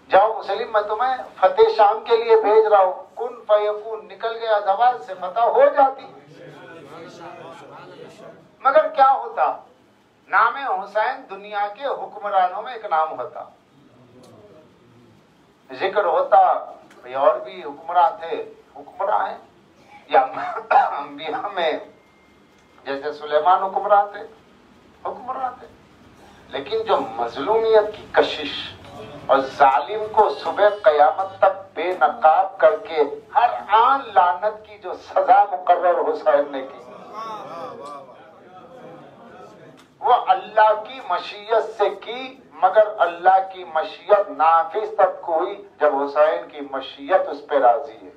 جاؤ مسلم میں تمہیں فتح شام کے لیے بھیج رہا ہوں. کن فیکون نکل گیا زبان سے, فتح ہو جاتی. مگر کیا ہوتا, نام حسین دنیا کے حکمرانوں میں ایک نام ہوتا, ذکر ہوتا. اور بھی حکمراں تھے, حکمراں ہیں، یا انبیاء میں جیسے سلیمان حکمراں تھے، لیکن جو مظلومیت کی کشش اور ظالم کو صبح قیامت تک بے نقاب کر کے ہر آن لعنت کی جو سزا مقرر حسین نے کی، وہ اللہ کی مشیت سے کی، مگر اللہ کی مشیت نافذ تب کو ہوئی جب حسین کی مشیت اس پہ راضی ہے۔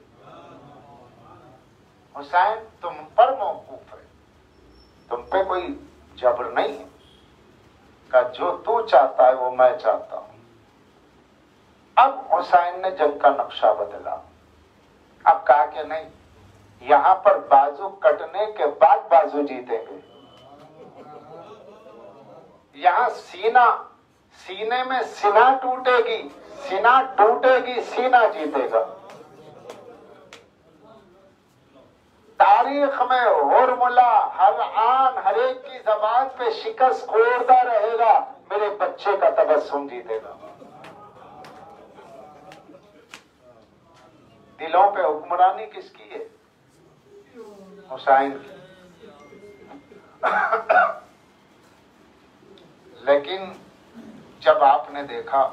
حسین تم پر موقوف ہے، تم پہ کوئی جبر نہیں ہے، کہ جو تو چاہتا ہے وہ میں چاہتا ہوں۔ اب حسین نے جنگ کا نقشہ بدلا، اب کہا کہ نہیں، یہاں پر بازو کٹنے کے بعد بازو جیتیں گے، یہاں سینے میں سینہ ٹوٹے گی، سینہ ٹوٹے گی، سینہ جیتے گا۔ تاریخ میں ہرملا ہر آن ہر ایک کی زبان پہ شکست خوردہ رہے گا، میرے بچے کا تبسم جیتے گا۔ دلوں پہ حکمرانی کس کی ہے؟ حسین کی۔ لیکن جب آپ نے دیکھا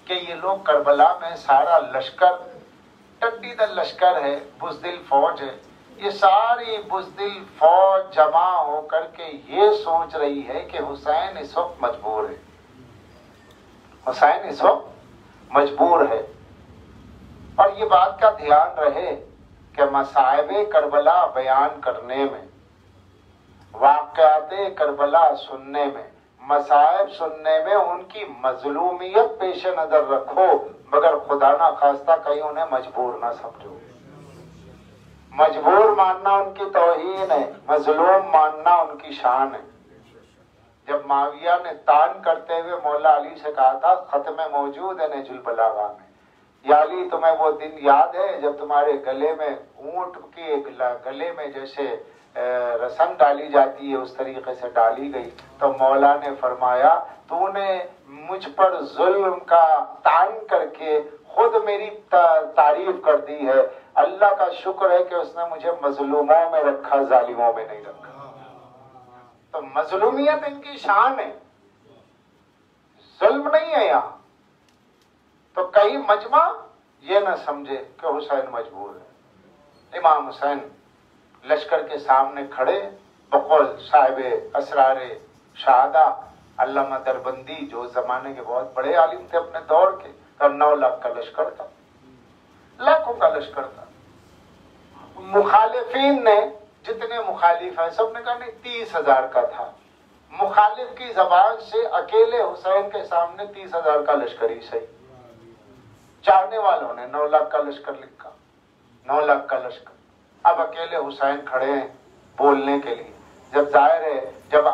کہ یہ لوگ کربلا میں سارا لشکر ٹڈی دل لشکر ہے، بزدل فوج ہے، یہ ساری بزدل فوج جمع ہو کر کے یہ سوچ رہی ہے کہ حسین اس وقت مجبور ہے، حسین اس وقت مجبور ہے۔ اور یہ بات کا دھیان رہے کہ مصائب کربلا بیان کرنے میں، واقعات کربلا سننے میں، مصائب سننے میں ان کی مظلومیت پیش نظر رکھو، مگر خدا نہ خواستہ کہیں انہیں مجبور نہ سمجھو۔ مجبور ماننا ان کی توہین ہے، مظلوم ماننا ان کی شان ہے۔ جب معاویہ نے تان کرتے ہوئے مولا علی سے کہا تھا، ختم موجود ہے نہج البلاغہ میں، یا علی تمہیں وہ دن یاد ہے جب تمہارے گلے میں اونٹ کے گلے میں جیسے رسن ڈالی جاتی ہے اس طریقے سے ڈالی گئی، تو مولا نے فرمایا تو نے مجھ پر ظلم کا تعین کر کے خود میری تعریف کر دی ہے، اللہ کا شکر ہے کہ اس نے مجھے مظلوموں میں رکھا، ظالموں میں نہیں رکھا۔ تو مظلومیت ان کی شان ہے، ظلم نہیں ہے یہاں۔ تو کہیں مجمع یہ نہ سمجھے کہ حسین مجبور ہے۔ امام حسین لشکر کے سامنے کھڑے، بقول صاحب اسرار شہادہ علامہ دربندی، جو زمانے کے بہت بڑے عالم تھے اپنے دور کے، 9 لاکھ کا لشکر تھا، لاکھوں کا لشکر تھا۔ مخالفین نے جتنے مخالف ہیں سب نے کہا نہیں 30,000 کا تھا۔ مخالف کی زبان سے اکیلے حسین کے سامنے 30,000 کا لشکر ہی صحیح۔ چاہنے والوں نے 9 لاکھ کا لشکر لکھا، 9 لاکھ کا لشکر۔ اب اکیلے حسین کھڑے ہیں بولنے کے لیے۔ جب ظاہر ہے جب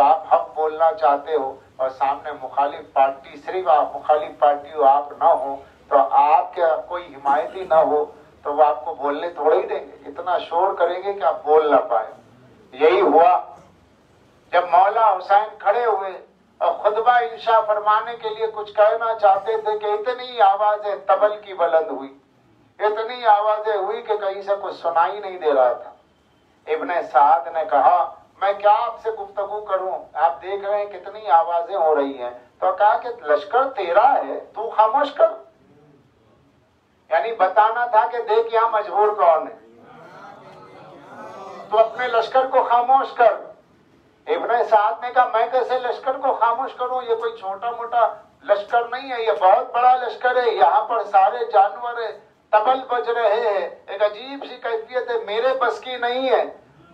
آپ حق بولنا چاہتے ہو اور سامنے مخالف پارٹی، صرف آپ مخالف پارٹی ہو، آپ نہ ہو، تو آپ کے کوئی حمایتی نہ ہو تو وہ آپ کو بولنے تھوڑے ہی دیں گے، اتنا شور کریں گے کہ آپ بول نہ پائیں۔ یہی ہوا جب مولا حسین کھڑے ہوئے اور خطبہ انشاء فرمانے کے لیے کچھ کہنا چاہتے تھے کہ اتنی آوازیں طبل کی بلند ہوئی، اتنی آوازیں ہوئی کہ کہیں سے کچھ سنائی نہیں دے رہا تھا۔ ابن سعد نے کہا میں کیا آپ سے گفتگو کروں، آپ دیکھ رہے ہیں کتنی آوازیں ہو رہی ہیں، تو کہا کہ لشکر تیرا ہے، تو خاموش کر۔ یعنی بتانا تھا کہ دیکھ یہاں مجبور کون ہے، تو اپنے لشکر کو خاموش کر۔ ابن سعد نے کہا میں کیسے لشکر کو خاموش کروں، یہ کوئی چھوٹا موٹا لشکر نہیں ہے، یہ بہت بڑا لشکر ہے، یہاں پر سارے جانور ہیں، طبل بج رہے ہیں، ایک عجیب سی کیفیت ہے، میرے بس کی نہیں ہے۔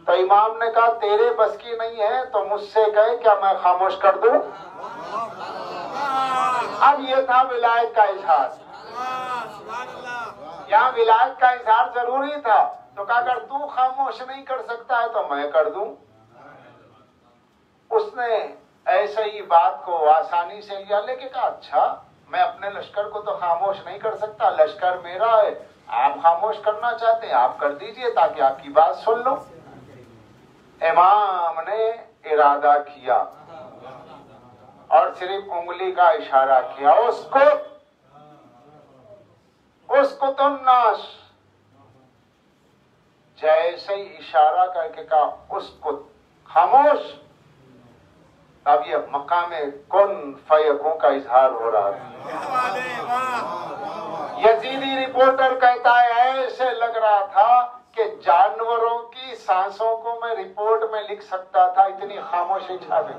تو امام نے کہا تیرے بس کی نہیں ہے تو مجھ سے کہے کیا میں خاموش کر دوں؟ اب یہ تھا ولایت کا اظہار، یہاں ولایت کا اظہار ضروری تھا۔ تو کہا اگر تو خاموش نہیں کر سکتا ہے تو میں کر دوں۔ اس نے ایسے ہی بات کو آسانی سے لیا، لیکن کہا اچھا میں اپنے لشکر کو تو خاموش نہیں کر سکتا، لشکر میرا ہے، آپ خاموش کرنا چاہتے ہیں آپ کر دیجئے تاکہ آپ کی بات سن لو۔ امام نے ارادہ کیا اور صرف انگلی کا اشارہ کیا، اسکت الناس، جیسے ہی اشارہ کر کے کہا اسکت، خاموش، اب یہ مقام کن فیکون کا اظہار ہو رہا ہے۔ یزیدی رپورٹر کہتا ہے ایسے لگ رہا تھا کہ جانوروں کی سانسوں کو میں رپورٹ میں لکھ سکتا تھا، اتنی خاموشی چھا گئی۔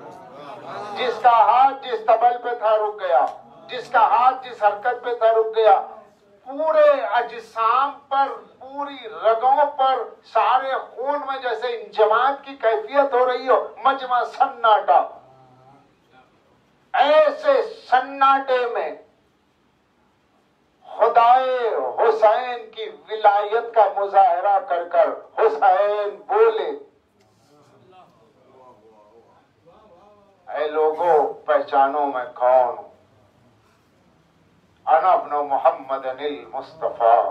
جس کا ہاتھ جس تبل پہ تھا رک گیا، جس کا ہاتھ جس حرکت پہ تھا رک گیا، پورے اجسام پر، پوری رگوں پر، سارے خون میں جیسے انجماد کی کیفیت ہو رہی ہو، مجمع سناٹا۔ ایسے سناٹے میں خدائے حسین کی ولایت کا مظاہرہ کر کر حسین بولے، اے لوگوں پہچانو میں کون ہوں، انا ابن محمد المصطفیٰ،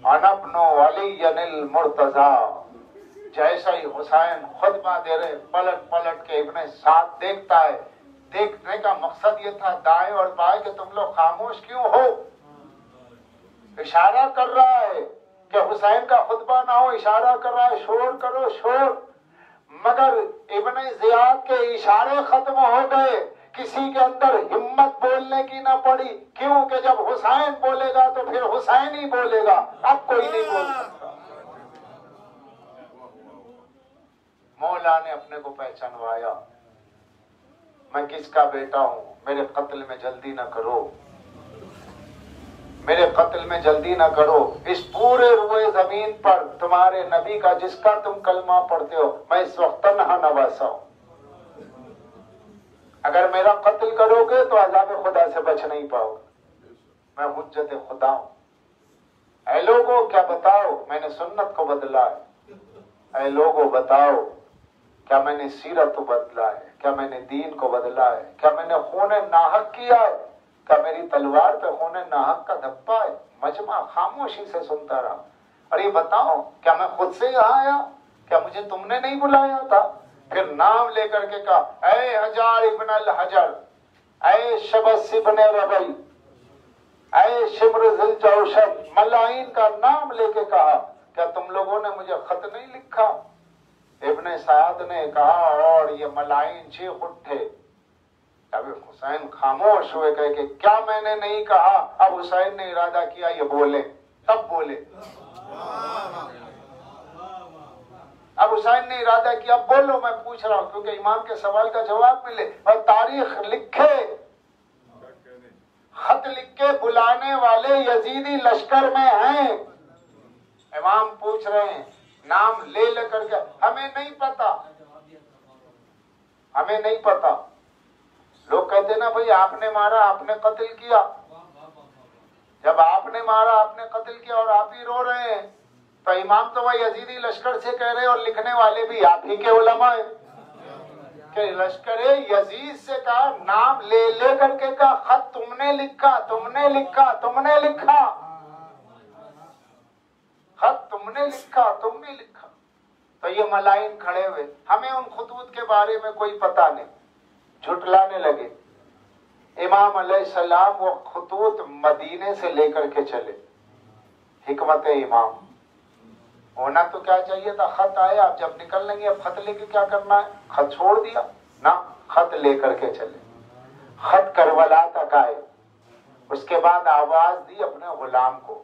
انا ابن علی المرتضی۔ جیسا ہی حسین خطبہ دے رہے، پلٹ پلٹ کے ابن سعد دیکھتا ہے۔ دیکھنے کا مقصد یہ تھا دائیں اور بائیں کہ تم لوگ خاموش کیوں ہو؟ اشارہ کر رہا ہے کہ حسین کا خطبہ نہ ہو، اشارہ کر رہا ہے شور کرو شور، مگر ابن زیاد کے اشارے ختم ہو گئے، کسی کے اندر ہمت بولنے کی نہ پڑی، کیوں کہ جب حسین بولے گا تو پھر حسین ہی بولے گا، اب کوئی نہیں بول سکتا۔ مولا نے اپنے کو پہچانوایا، میں کس کا بیٹا ہوں، میرے قتل میں جلدی نہ کرو، میرے قتل میں جلدی نہ کرو، اس پورے روئے زمین پر تمہارے نبی کا جس کا تم کلمہ پڑھتے ہو، میں اس وقت تنہا نواسا ہوں، اگر میرا قتل کرو گے تو عذاب خدا سے بچ نہیں پاؤ گے، میں حجت خدا ہوں۔ اے لوگوں کیا بتاؤ میں نے سنت کو بدلا ہے، اے لوگوں بتاؤ کیا میں نے سیرت کو بدلا ہے، کیا میں نے دین کو بدلا ہے، کیا میں نے خون ناحق کیا ہے، کیا میری تلوار پہ خون ناحق کا دھبا ہے؟ مجمع خاموشی سے سنتا رہا۔ اور یہ بتاؤ کیا میں خود سے یہاں آیا، کیا مجھے تم نے نہیں بلایا تھا؟ پھر نام لے کر کے کہا اے حجار ابن الحجر، اے شبس ابن ربی، اے شمر ذی الجوشن، ملائن کا نام لے کے کہا کیا تم لوگوں نے مجھے خط نہیں لکھا؟ ابن سعد نے کہا اور یہ ملائن چیخ اٹھے۔ اب حسین خاموش ہوئے کہے کہ کیا میں نے نہیں کہا؟ اب حسین نے ارادہ کیا یہ بولے، تب بولے۔ اب حسین نے ارادہ کیا اب بولو، میں پوچھ رہا ہوں کیونکہ امام کے سوال کا جواب ملے، اور تاریخ لکھے، خط لکھ کے بلانے والے یزیدی لشکر میں ہیں۔ امام پوچھ رہے ہیں نام لے لے کر کے، ہمیں نہیں پتا، ہمیں نہیں پتا۔ لوگ کہتے نا بھئی آپ نے مارا، آپ نے قتل کیا، جب آپ نے مارا، آپ نے قتل کیا اور آپ ہی رو رہے ہیں تو امام تو وہ یزیدی لشکر سے کہہ رہے اور لکھنے والے بھی آپ ہی کے علماء ہیں کہ لشکر یزید سے کہا، نام لے لے کر کے کہا خط تم نے لکھا، تم نے لکھا، تم نے لکھا، خط تم نے لکھا، تم نے لکھا۔ تو یہ ملائن کھڑے ہوئے، ہمیں ان خطوط کے بارے میں کوئی پتہ نہیں، جھٹلانے لگے۔ امام علیہ السلام وہ خطوط مدینے سے لے کر کے چلے، حکمت امام ہونا تو کیا چاہیے تھا، خط آیا، اب جب نکل لیں گے اب خط لے کے کیا کرنا ہے، خط چھوڑ دیا نا، خط لے کر کے چلے، خط کربلا تک آئے۔ اس کے بعد آواز دی اپنے غلام کو،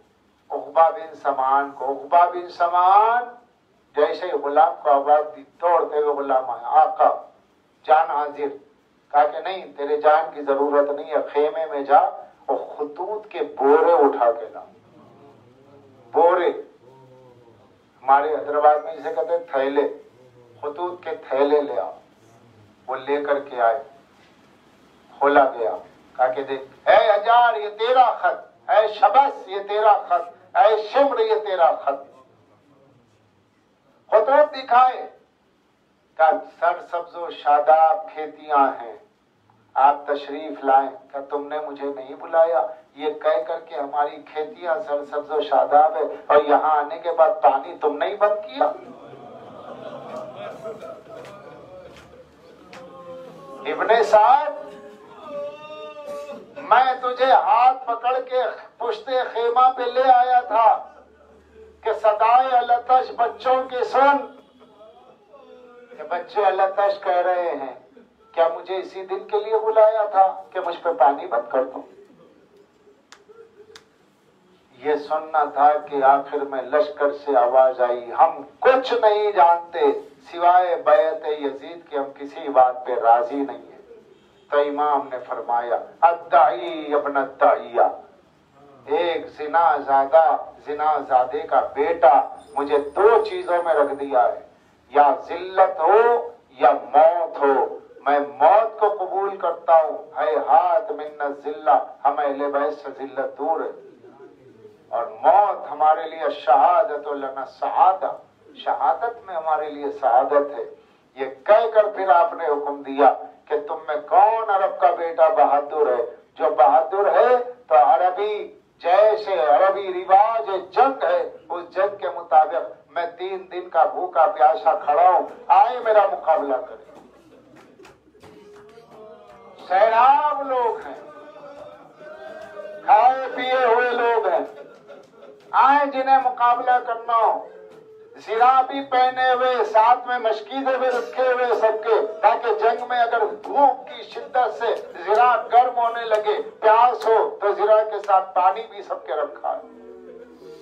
عقبہ بن سمان کو۔ عقبہ بن سمان جیسے غلام کو آواز دی، دوڑتے ہوئے غلام آیا، آقا جان حاضر۔ کہا کہ نہیں تیرے جان کی ضرورت نہیں ہے، خیمے میں جا اور خطوط کے بورے اٹھا کے لا، بورے، ہمارے حیدرآباد میں جسے کہتے ہیں تھیلے، خطوط کے تھیلے لے آؤ۔ وہ لے کر کے آئے، کھولا گیا، کہا کہ دیکھ اے حجار یہ تیرا خط، اے شبس یہ تیرا خط، اے شمر یہ تیرا خط۔ خطوط دکھائے، کہا سر سبز و شاداب کھیتیاں ہیں، آپ تشریف لائیں۔ کہا تم نے مجھے نہیں بلایا، یہ کہہ کر کے ہماری کھیتیاں سر سبز و شاداب ہے اور یہاں آنے کے بعد پانی تم نے ہی بند کیا۔ ابن سعد میں تجھے ہاتھ پکڑ کے پشت خیمہ پہ لے آیا تھا کہ صدائے التش بچوں کی سن، کہ بچے التش کہہ رہے ہیں، کیا مجھے اسی دن کے لیے بلایا تھا کہ مجھ پہ پانی بند کر دوں؟ یہ سننا تھا کہ آخر میں لشکر سے آواز آئی، ہم کچھ نہیں جانتے سوائے بیعت یزید کہ ہم کسی بات پہ راضی نہیں ہیں۔ تو امام نے فرمایا الداعی ابن الداعیہ، ایک زنا زادے کا بیٹا مجھے دو چیزوں میں رکھ دیا ہے، یا ذلت ہو یا موت ہو۔ میں موت کو قبول کرتا ہوں، ہیہات من الذلہ، ہم اہل بیت سے ذلت دور ہے، اور موت ہمارے لیے شہادت لنا سعادہ، شہادت میں ہمارے لیے سعادت ہے۔ یہ کہہ کر پھر آپ نے حکم دیا کہ تم میں کون عرب کا بیٹا بہادر ہے؟ جو بہادر ہے تو عربی جیسے عربی رواج جنگ ہے اس جنگ کے مطابق میں 3 دن کا بھوکا پیاسا کھڑا ہوں، آئے میرا مقابلہ کریں۔ سیراب لوگ ہیں، کھائے پیے ہوئے لوگ ہیں، آئیں جنہیں مقابلہ کرنا ہو، زرا بھی پہنے ہوئے، ساتھ میں مشکیدے بھی رکھے ہوئے سب کے، تاکہ جنگ میں اگر دھوپ کی شدت سے زرا گرم ہونے لگے، پیاس ہو تو زرا کے ساتھ پانی بھی سب کے رکھا ہے،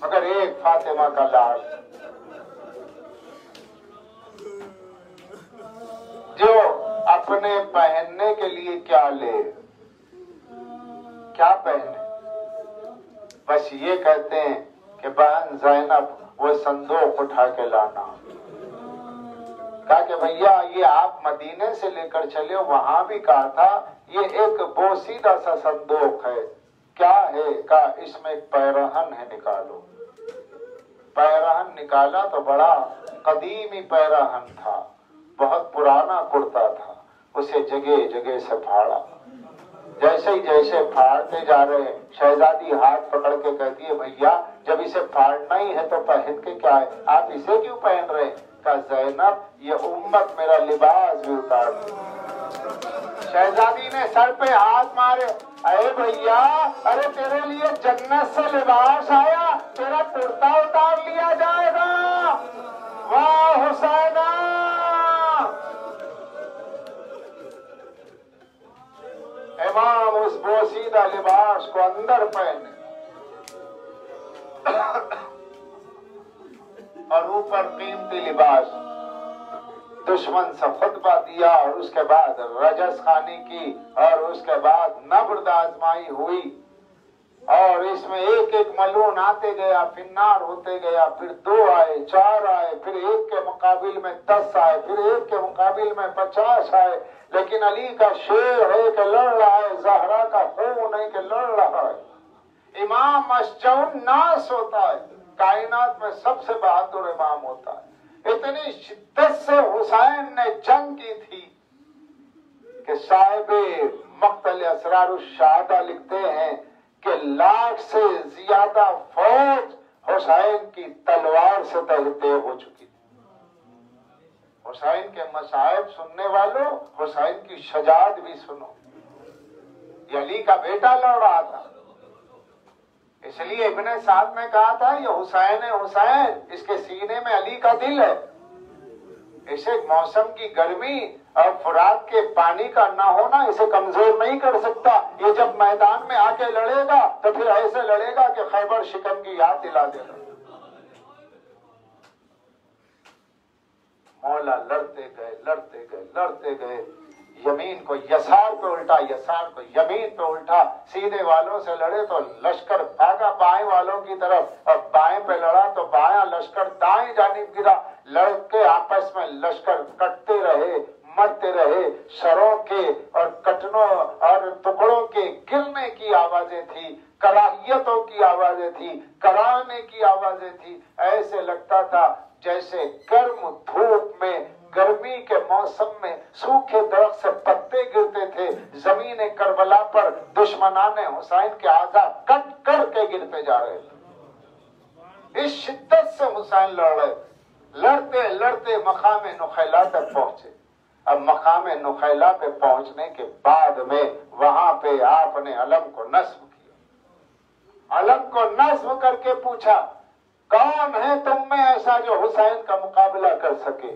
مگر ایک فاطمہ کا لال جو اپنے پہننے کے لیے کیا لے، کیا پہنے، بس یہ کہتے ہیں کہ بہن زینب وہ صندوق اٹھا کے لانا، کہا کہ بھیا یہ آپ مدینے سے لے کر چلے، وہاں بھی کہا تھا یہ ایک بوسیدہ سا صندوق ہے، کیا ہے؟ کہا اس میں ایک پیرہن ہے، نکالو۔ پیرہن نکالا تو بڑا قدیمی پیرہن تھا، بہت پرانا کرتا تھا، اسے جگہ جگہ سے پھاڑا، جیسے پھاڑتے جا رہے ہیں، شہزادی ہاتھ پکڑ کے کہتی ہے بھیا جب اسے پھاڑنا ہی ہے تو پہن کے کیا ہے، آپ اسے کیوں پہن رہے ہیں؟ کہا زینب یہ امت میرا لباس بھی اتار دے۔ شہزادی نے سر پہ ہاتھ مارے، اے بھیا ارے تیرے لیے جنت سے لباس آیا، تیرا کرتا اتار لیا جائے گا، واہ حسینہ۔ امام اس بوسیدہ لباس کو اندر پہنے اور اوپر قیمتی لباس، دشمن سے خطبہ دیا، اور اس کے بعد رجس خوانی کی، اور اس کے بعد نبرد آزمائی ہوئی، اور اس میں ایک ایک ملعون آتے گیا، فنار ہوتے گیا، پھر 2 آئے، 4 آئے، پھر 1 کے مقابل میں 10 آئے، پھر 1 کے مقابل میں 50 آئے، لیکن علی کا شیر ہے کہ لڑ رہا ہے، زہرا کا خون ہے کہ لڑ رہا ہے، امام مشجع الناس ہوتا ہے، کائنات میں سب سے بہادر امام ہوتا ہے۔ اتنی شدت سے حسین نے جنگ کی تھی کہ صاحب مقتل اسرار الشہادہ لکھتے ہیں کہ 1,00,000 سے زیادہ فوج حسین کی تلوار سے طے ہو چکی تھی۔ حسین کے مصائب سننے والوں، حسین کی شجاعت بھی سنو، یہ علی کا بیٹا لڑ رہا تھا، اس لیے ابن سعد نے کہا تھا یہ حسین ہے، حسین اس کے سینے میں علی کا دل ہے۔ اسے موسم کی گرمی اور فرات کے پانی کا نہ ہونا اسے کمزور نہیں کر سکتا، یہ جب میدان میں آ کے لڑے گا تو پھر ایسے لڑے گا کہ خیبر شکن کی یاد دلا دے گا۔ مولا لڑتے گئے لڑتے گئے لڑتے گئے، یمین کو یسار پہ الٹا، یسار کو یمین پہ الٹا، سیدھے والوں سے لڑے تو لشکر بھاگا بائیں والوں کی طرف، اور بائیں پہ لڑا تو بایاں لشکر دائیں جانب گرا، لڑ کے آپس میں لشکر کٹتے رہے، مرتے رہے، سروں کے اور کٹنوں اور ٹکڑوں کے گرنے کی آوازیں تھی، کراہیتوں کی آوازیں تھی، کرانے کی آوازیں تھی، ایسے لگتا تھا جیسے گرم دھوپ میں، گرمی کے موسم میں سوکھے درخت سے پتے گرتے تھے، زمین کربلا پر دشمنان حسین کے اعضاء کٹ کر کے گرتے جا رہے تھے۔ اس شدت سے حسین لڑ رہے، لڑتے لڑتے مقام نخیلا تک پہنچے، اب مقام نخیلا پہ پہنچنے کے بعد میں وہاں پہ آپ نے علم کو نصب کیا، علم کو نصب کر کے پوچھا کون ہے تم میں ایسا جو حسین کا مقابلہ کر سکے؟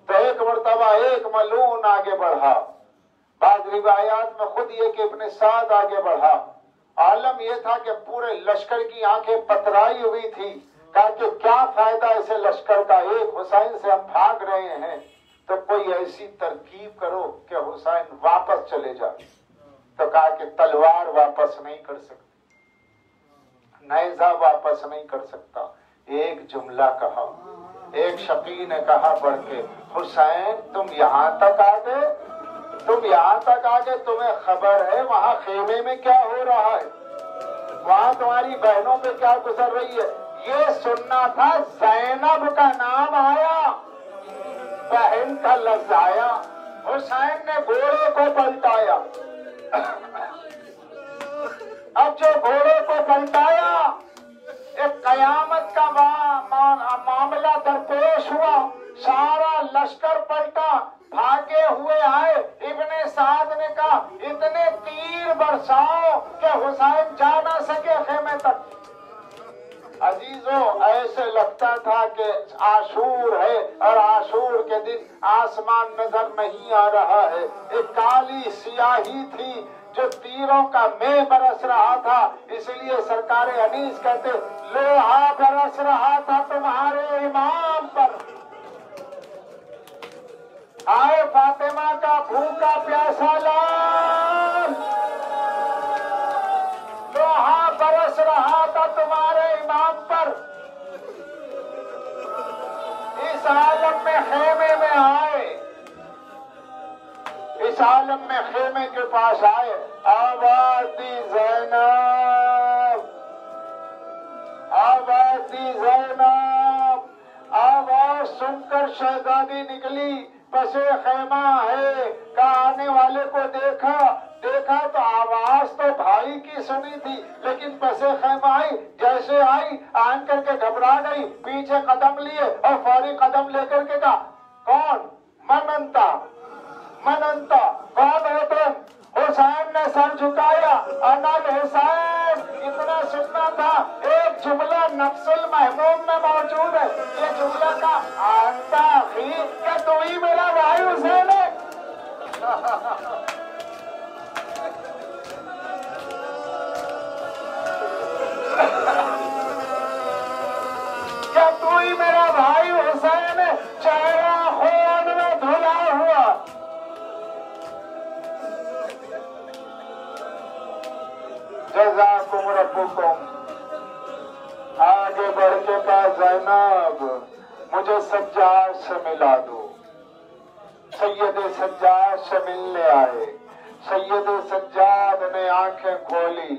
تو ایک مرتبہ ایک ملعون آگے بڑھا، بعض روایات میں خود یہ کہ ابن سعد آگے بڑھا۔ عالم یہ تھا کہ پورے لشکر کی آنکھیں پترائی ہوئی تھی، کہا کہ کیا فائدہ اسے لشکر کا، ایک حسین سے ہم بھاگ رہے ہیں، تو کوئی ایسی ترکیب کرو کہ حسین واپس چلے جائے۔ تو کہا کہ تلوار واپس نہیں کر سکتی، نیزہ واپس نہیں کر سکتا۔ ایک جملہ کہا، ایک شقی نے کہا بڑھ کے، حسین تم یہاں تک آ گئے، تم یہاں تک آ گئے، تمہیں خبر ہے وہاں خیمے میں کیا ہو رہا ہے، وہاں تمہاری بہنوں پہ کیا گزر رہی ہے؟ یہ سننا تھا زینب کا نام آیا، بہن کا لفظ آیا، حسین نے گھوڑے کو پلٹایا۔ اب جو گھوڑے کو پلٹایا ایک قیامت کا معاملہ درپیش ہوا، سارا لشکر پلٹا، بھاگے ہوئے آئے۔ ابن سعد نے کہا اتنے تیر برساؤ کہ حسین جا نہ سکے خیمے تک۔ عزیزوں ایسے لگتا تھا کہ عاشور ہے اور عاشور کے دن آسمان نظر نہیں آ رہا ہے، ایک کالی سیاہی تھی جو تیروں کا مے برس رہا تھا، اس لیے سرکار انیس کہتے لوہا برس رہا تھا تمہارے امام پر۔ آئے فاطمہ کا بھوکا پیاسا لال، لوہا برس رہا تھا تمہارے امام پر۔ اس عالم میں خیمے میں آئے، اس عالم میں خیمے کے پاس آئے، آواز دی زینب، آواز دی زینب، آواز سن کر شہزادی نکلی، پسے خیمہ ہے، کہا آنے والے کو دیکھا تو آواز تو بھائی کی سنی تھی، لیکن پسے خیمہ آئی، جیسے آئی آن کر کے گھبرا گئی، پیچھے قدم لیے اور فوری قدم لے کر کے کہا کون؟ مننتا، مننتا، کون ہو تم؟ حسین نے سر جھکایا، انا الحسین، اتنا سننا تھا۔ ایک جملہ نفس المحموم میں موجود ہے، یہ جملہ کا آنتا اخی، کیا تو ہی میرا بھائی حسین ہے؟ کیا تو ہی میرا بھائی حسین ہے؟ چہرہ خون میں دھلا ہوا۔ جزاکم ربکم۔ آگے بڑھ کے کہا زینب مجھے سجاد سے ملا دو۔ سید سجاد سے ملنے آئے، سید سجاد نے آنکھیں کھولی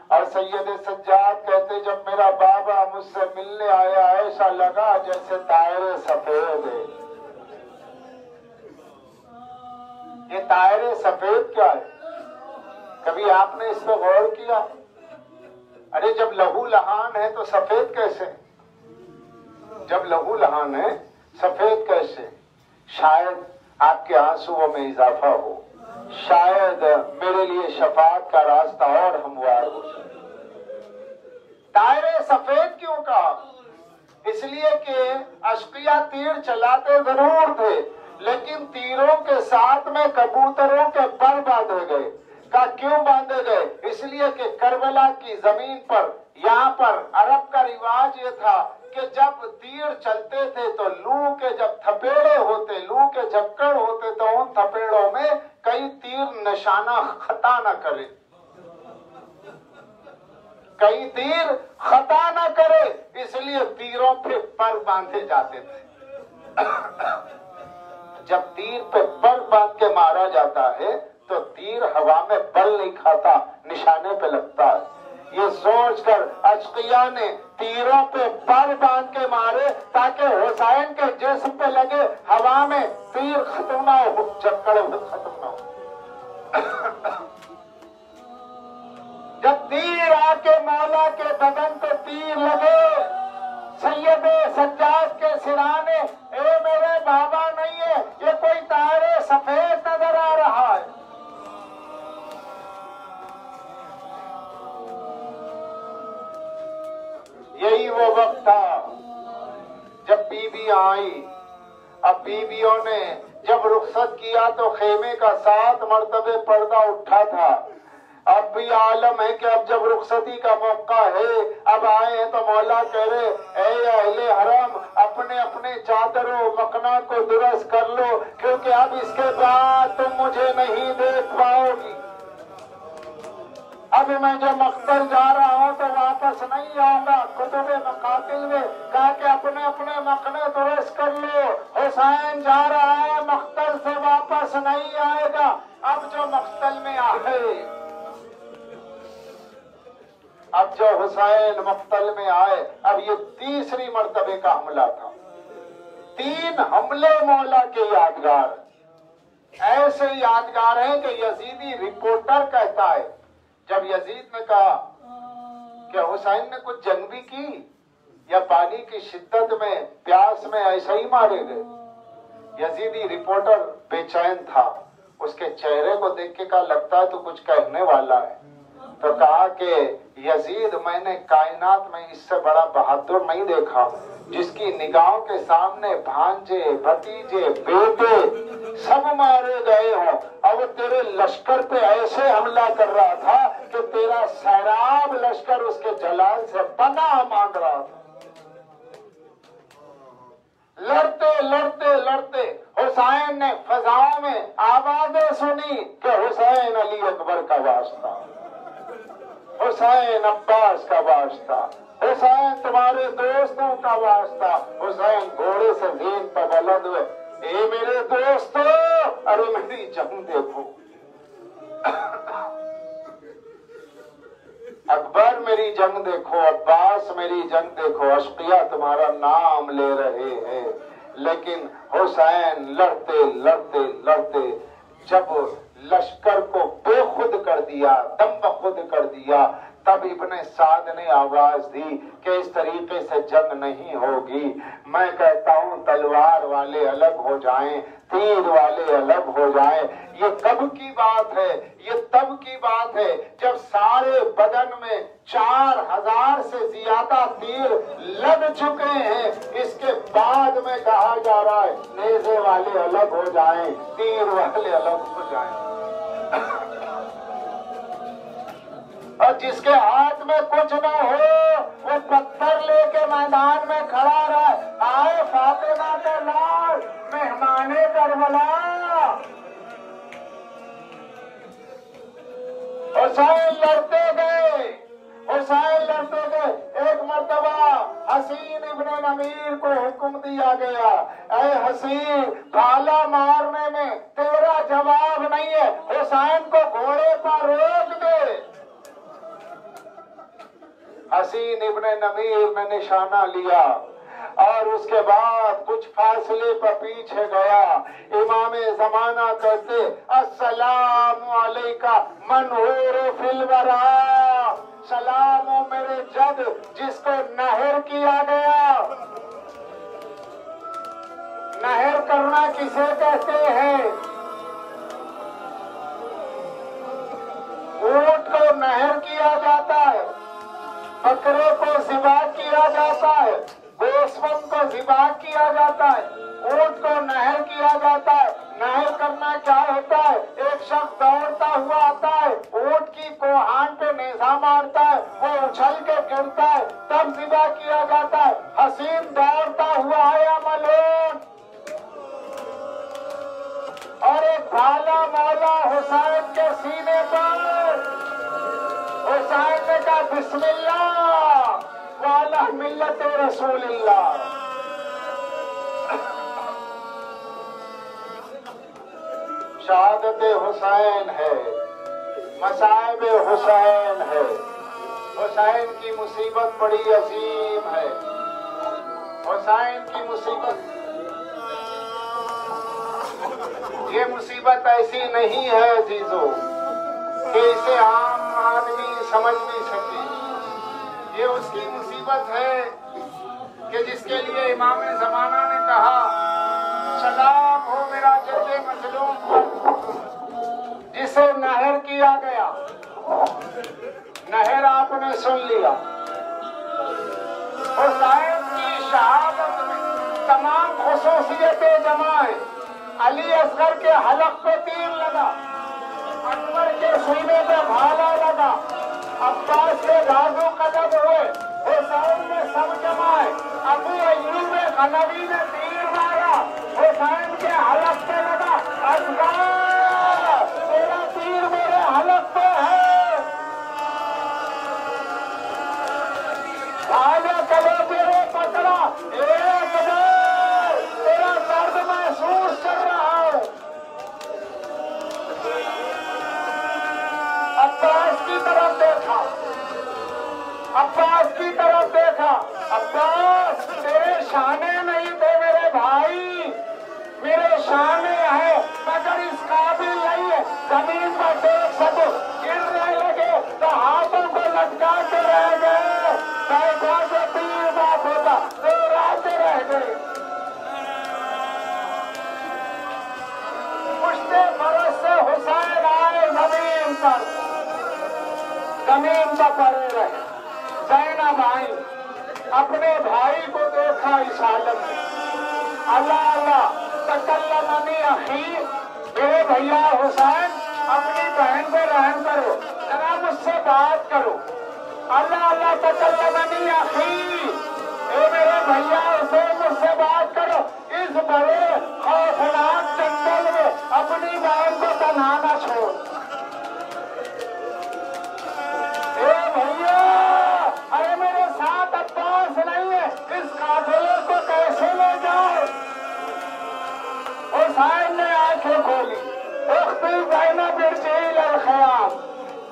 اور سید سجاد کہتے جب میرا بابا مجھ سے ملنے آیا ایسا لگا جیسے طائر سفید ہے۔ یہ طائر سفید کیا ہے؟ کبھی آپ نے اس پہ غور کیا؟ ارے جب لہو لہان ہے تو سفید کیسے؟ جب لہو لہان ہے سفید کیسے؟ شاید آپ کے آنسوؤں میں اضافہ ہو، شاید میرے لیے شفاعت کا راستہ اور ہموار ہو۔ طائر سفید کیوں کہا؟ اس لیے کہ اشقیاء تیر چلاتے ضرور تھے لیکن تیروں کے ساتھ میں کبوتروں کے پر باندھے گئے۔ کہا کیوں باندھے گئے؟ اس لیے کہ کربلا کی زمین پر یہاں پر عرب کا رواج یہ تھا کہ جب تیر چلتے تھے تو لو کے جب تھپیڑے ہوتے، لو کے جھکڑ ہوتے تو ان تھپیڑوں میں کئی تیر نشانہ خطا نہ کرے، کئی تیر خطا نہ کرے، اس لیے تیروں پہ پر باندھے جاتے تھے۔ جب تیر پہ پر باندھ کے مارا جاتا ہے تو تیر ہوا میں بل نہیں کھاتا، نشانے پہ لگتا ہے۔ یہ سوچ کر اشقیاء نے تیروں پہ پر باندھ کے مارے تاکہ حسین کے جسم پہ لگے ہوا میں تیر ختم نہ ہو، جکڑ ختم نہ ہو۔ جب تیر آ کے مولا کے بدن پہ تیر لگے، سید سجاد کے سرانے، اے میرے بابا نہیں ہے، یہ کوئی طائر سفید بیویوں نے جب رخصت کیا تو خیمے کا 7 مرتبے پردہ اٹھا تھا. اب بھی عالم ہے کہ اب جب رخصتی کا موقع ہے، اب آئے ہیں تو مولا کہہ رہے اے اہل حرم اپنے اپنے چادروں مکنا کو درست کر لو، کیونکہ اب اس کے بعد تم مجھے نہیں دیکھ پاؤ گی. اب میں جو مقتل جا رہا ہوں تو واپس نہیں آؤں گا. کتب مقاتل میں کہا کہ اپنے اپنے مکنے درست کر لو. حسین جا رہا ہے، مقتل سے واپس نہیں آئے گا. اب جو مقتل میں آئے، اب جو حسین مقتل میں آئے، اب یہ 3ری مرتبے کا حملہ تھا. 3 حملے مولا کے یادگار، ایسے یادگار ہیں کہ یزیدی رپورٹر کہتا ہے جب یزید نے کہا کہ حسین نے کچھ جنگ بھی کی یا پانی کی شدت میں پیاس میں ایسے ہی مارے گئے، یزیدی رپورٹر بے چین تھا. اس کے چہرے کو دیکھ کے کہا لگتا ہے تو کچھ کہنے والا ہے. تو کہا کہ یزید میں نے کائنات میں اس سے بڑا بہادر نہیں دیکھا، جس کی نگاہوں کے سامنے بھانجے بھتیجے بیٹے سب مارے گئے ہوں، اور وہ تیرے لشکر پہ ایسے حملہ کر رہا تھا کہ تیرا سیراب لشکر اس کے جلال سے پناہ مانگ رہا تھا. لڑتے لڑتے لڑتے حسین نے فضاؤں میں آوازیں سنی کہ حسین علی اکبر کا واسطہ، حسین عباس کا واسطہ، حسین تمہارے دوستوں کا واسطہ. حسین گھوڑے سے زین پر بلند ہوئے، اے میرے دوستو، ارے میری جنگ دیکھو، اکبر میری جنگ دیکھو، عباس میری جنگ دیکھو. اشقیاء تمہارا نام لے رہے ہیں، لیکن حسین لڑتے لڑتے لڑتے جب لشکر کو بے خود کر دیا، دم بخود کر دیا، تب ابن سعد نے آواز دی کہ اس طریقے سے جنگ نہیں ہوگی. میں کہتا ہوں تلوار والے الگ ہو جائیں، تیر والے الگ ہو جائیں. یہ کب کی بات ہے؟ یہ تب کی بات ہے جب سارے بدن میں 4000 سے زیادہ تیر لگ چکے ہیں. اس کے بعد میں کہا جا رہا ہے نیزے والے الگ ہو جائیں، تیر والے الگ ہو جائیں. اور جس کے ہاتھ میں کچھ نہ ہو وہ پتھر لے کے میدان میں کھڑا رہے. آئے فاطمہ کے لال مہمان کربلا. حسین لڑتے گئے، حسین لڑتے گئے. ایک مرتبہ حسین ابن نمیر کو حکم دیا گیا، اے حسین بھالا مارنے میں تیرا جواب نہیں ہے، حسین کو گھوڑے پر روک دے. حسین ابن نمیر نے نشانہ لیا اور اس کے بعد کچھ فاصلے پر پیچھے گیا. امام زمانہ کہتے السلام علیکہ من ہور فی الورا، سلام ہو میرے جد جس کو نہر کیا گیا. نہر کرنا کسے کہتے ہیں؟ اونٹ کو نہر کیا جاتا ہے، بکرے کو ذبح کیا جاتا ہے، گوسفند کو ذبح کیا جاتا ہے، اونٹ کو نہر کیا جاتا ہے. نہر کرنا کیا ہوتا ہے؟ ایک شخص دوڑتا ہوا آتا ہے، اونٹ کی کوہان پہ نیزہ مارتا ہے، وہ اچھل کے گرتا ہے، تب ذبح کیا جاتا ہے. حسین دوڑتا ہوا آیا ملون اور ایک بھالا مولا حسین کے سینے پر. حسین نے کہا بسم اللہ والا ملت رسول اللہ. شہادت حسین ہے، مصائب حسین ہے. حسین کی مصیبت بڑی عظیم ہے. حسین کی مصیبت، یہ مصیبت ایسی نہیں ہے عزیزو کہ اسے عام آدمی سمجھ نہیں سکے. یہ اس کی مصیبت ہے کہ جس کے لیے امام زمانہ نے کہا سلام ہو میرا جد مظلوم پر، جسے نہر کیا گیا. نہر آپ نے سن لیا. حسین کی شہادت میں تمام خصوصیتیں جمع علی اصغر کے حلق پہ تیر لگا، اکبر کے سینے پہ بھالا لگا، عباس کے بازو قدم ہوئے، حسین نے سب جمائے، ابو ایوب غنوی نے تیر مارا، حسین کے حلق پہ لگا، اصغر تیرا تیر میرے حلق پہ ہے، بھاگا چلو تیرے پکڑا، تیرا درد محسوس کر رہا ہوں۔ عباس کی طرف دیکھا، عباس کی طرف دیکھا، عباس تیرے شانے نہیں تھے میرے بھائی، میرے شانے ہیں مگر اس قابل نہیں ہے زمین پر دیکھ سکو، گرنے لگے تو ہاتھوں کو لٹکا کے رہ گئے، بیٹھا جو تیر بات ہوتا دوہراتے رہ گئے۔ پشتے برس سے حسین آئے زمین پر پڑے رہے، زینب آئی، اپنے بھائی کو دیکھا اس حالت میں، اللہ اللہ تکلمنی اخی، میرے بھیا حسین اپنی بہن پہ رحم کرو، ذرا مجھ سے بات کرو، اللہ اللہ تکلمنی اخی، اے میرے بھیا حسین مجھ سے بات کرو، اس بڑے خوفناک جنگل میں اپنی بہن کو تنہا نہ چھوڑ۔ اے بھیا، ارے میرے ساتھ عباس نہیں ہے، اس قافلے کو کیسے لے جاؤ؟ حسین نے آنکھیں کھولی، اختی زینب ارجعی الخیام،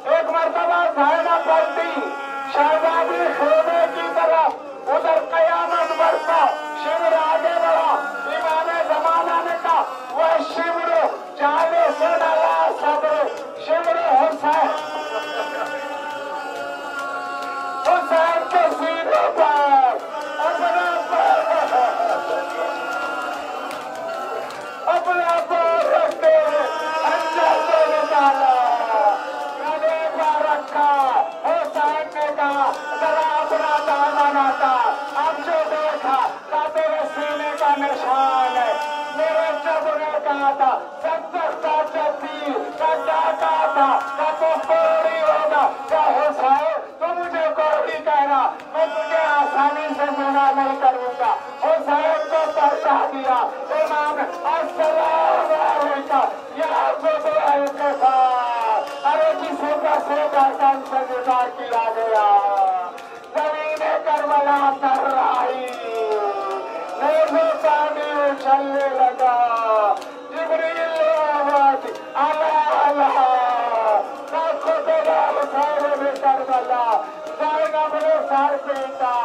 ایک مرتبہ زینب پلٹی شہزادی خیمے کی طرف، ادھر قیامت برپا، شمر آگے بڑھا، امام زمانہ نے کہا وہ شمر جالے سے ڈالا صدر شمر حسین کے سینے پر اپنا پیر رکھتے اندر سے نکالا، گلے پر رکھا، حسین نے کہا ذرا اپنا دامن آتا، اب جو دیکھا کا تیرے سینے کا نشان ہے، میرے جب نے کہا تھا سکتا تیر کا کیا کہا تھا کہ تو کوڑی ہوگا، کیا حسین تو مجھے کوڑی کہنا، میں تجھے آسانی سے منع نہیں کروں گا، حسین کو پرچا دیا، امام السلام علیکم یا عبد القصار، ارے جسے بسے گردن سے جدا کیا گیا، زمین کربلا تر آئی، نیزے پانی اچھلنے لگا، جبریل آواز اللہ اللہ، کربلا زینب نے سر پیٹا،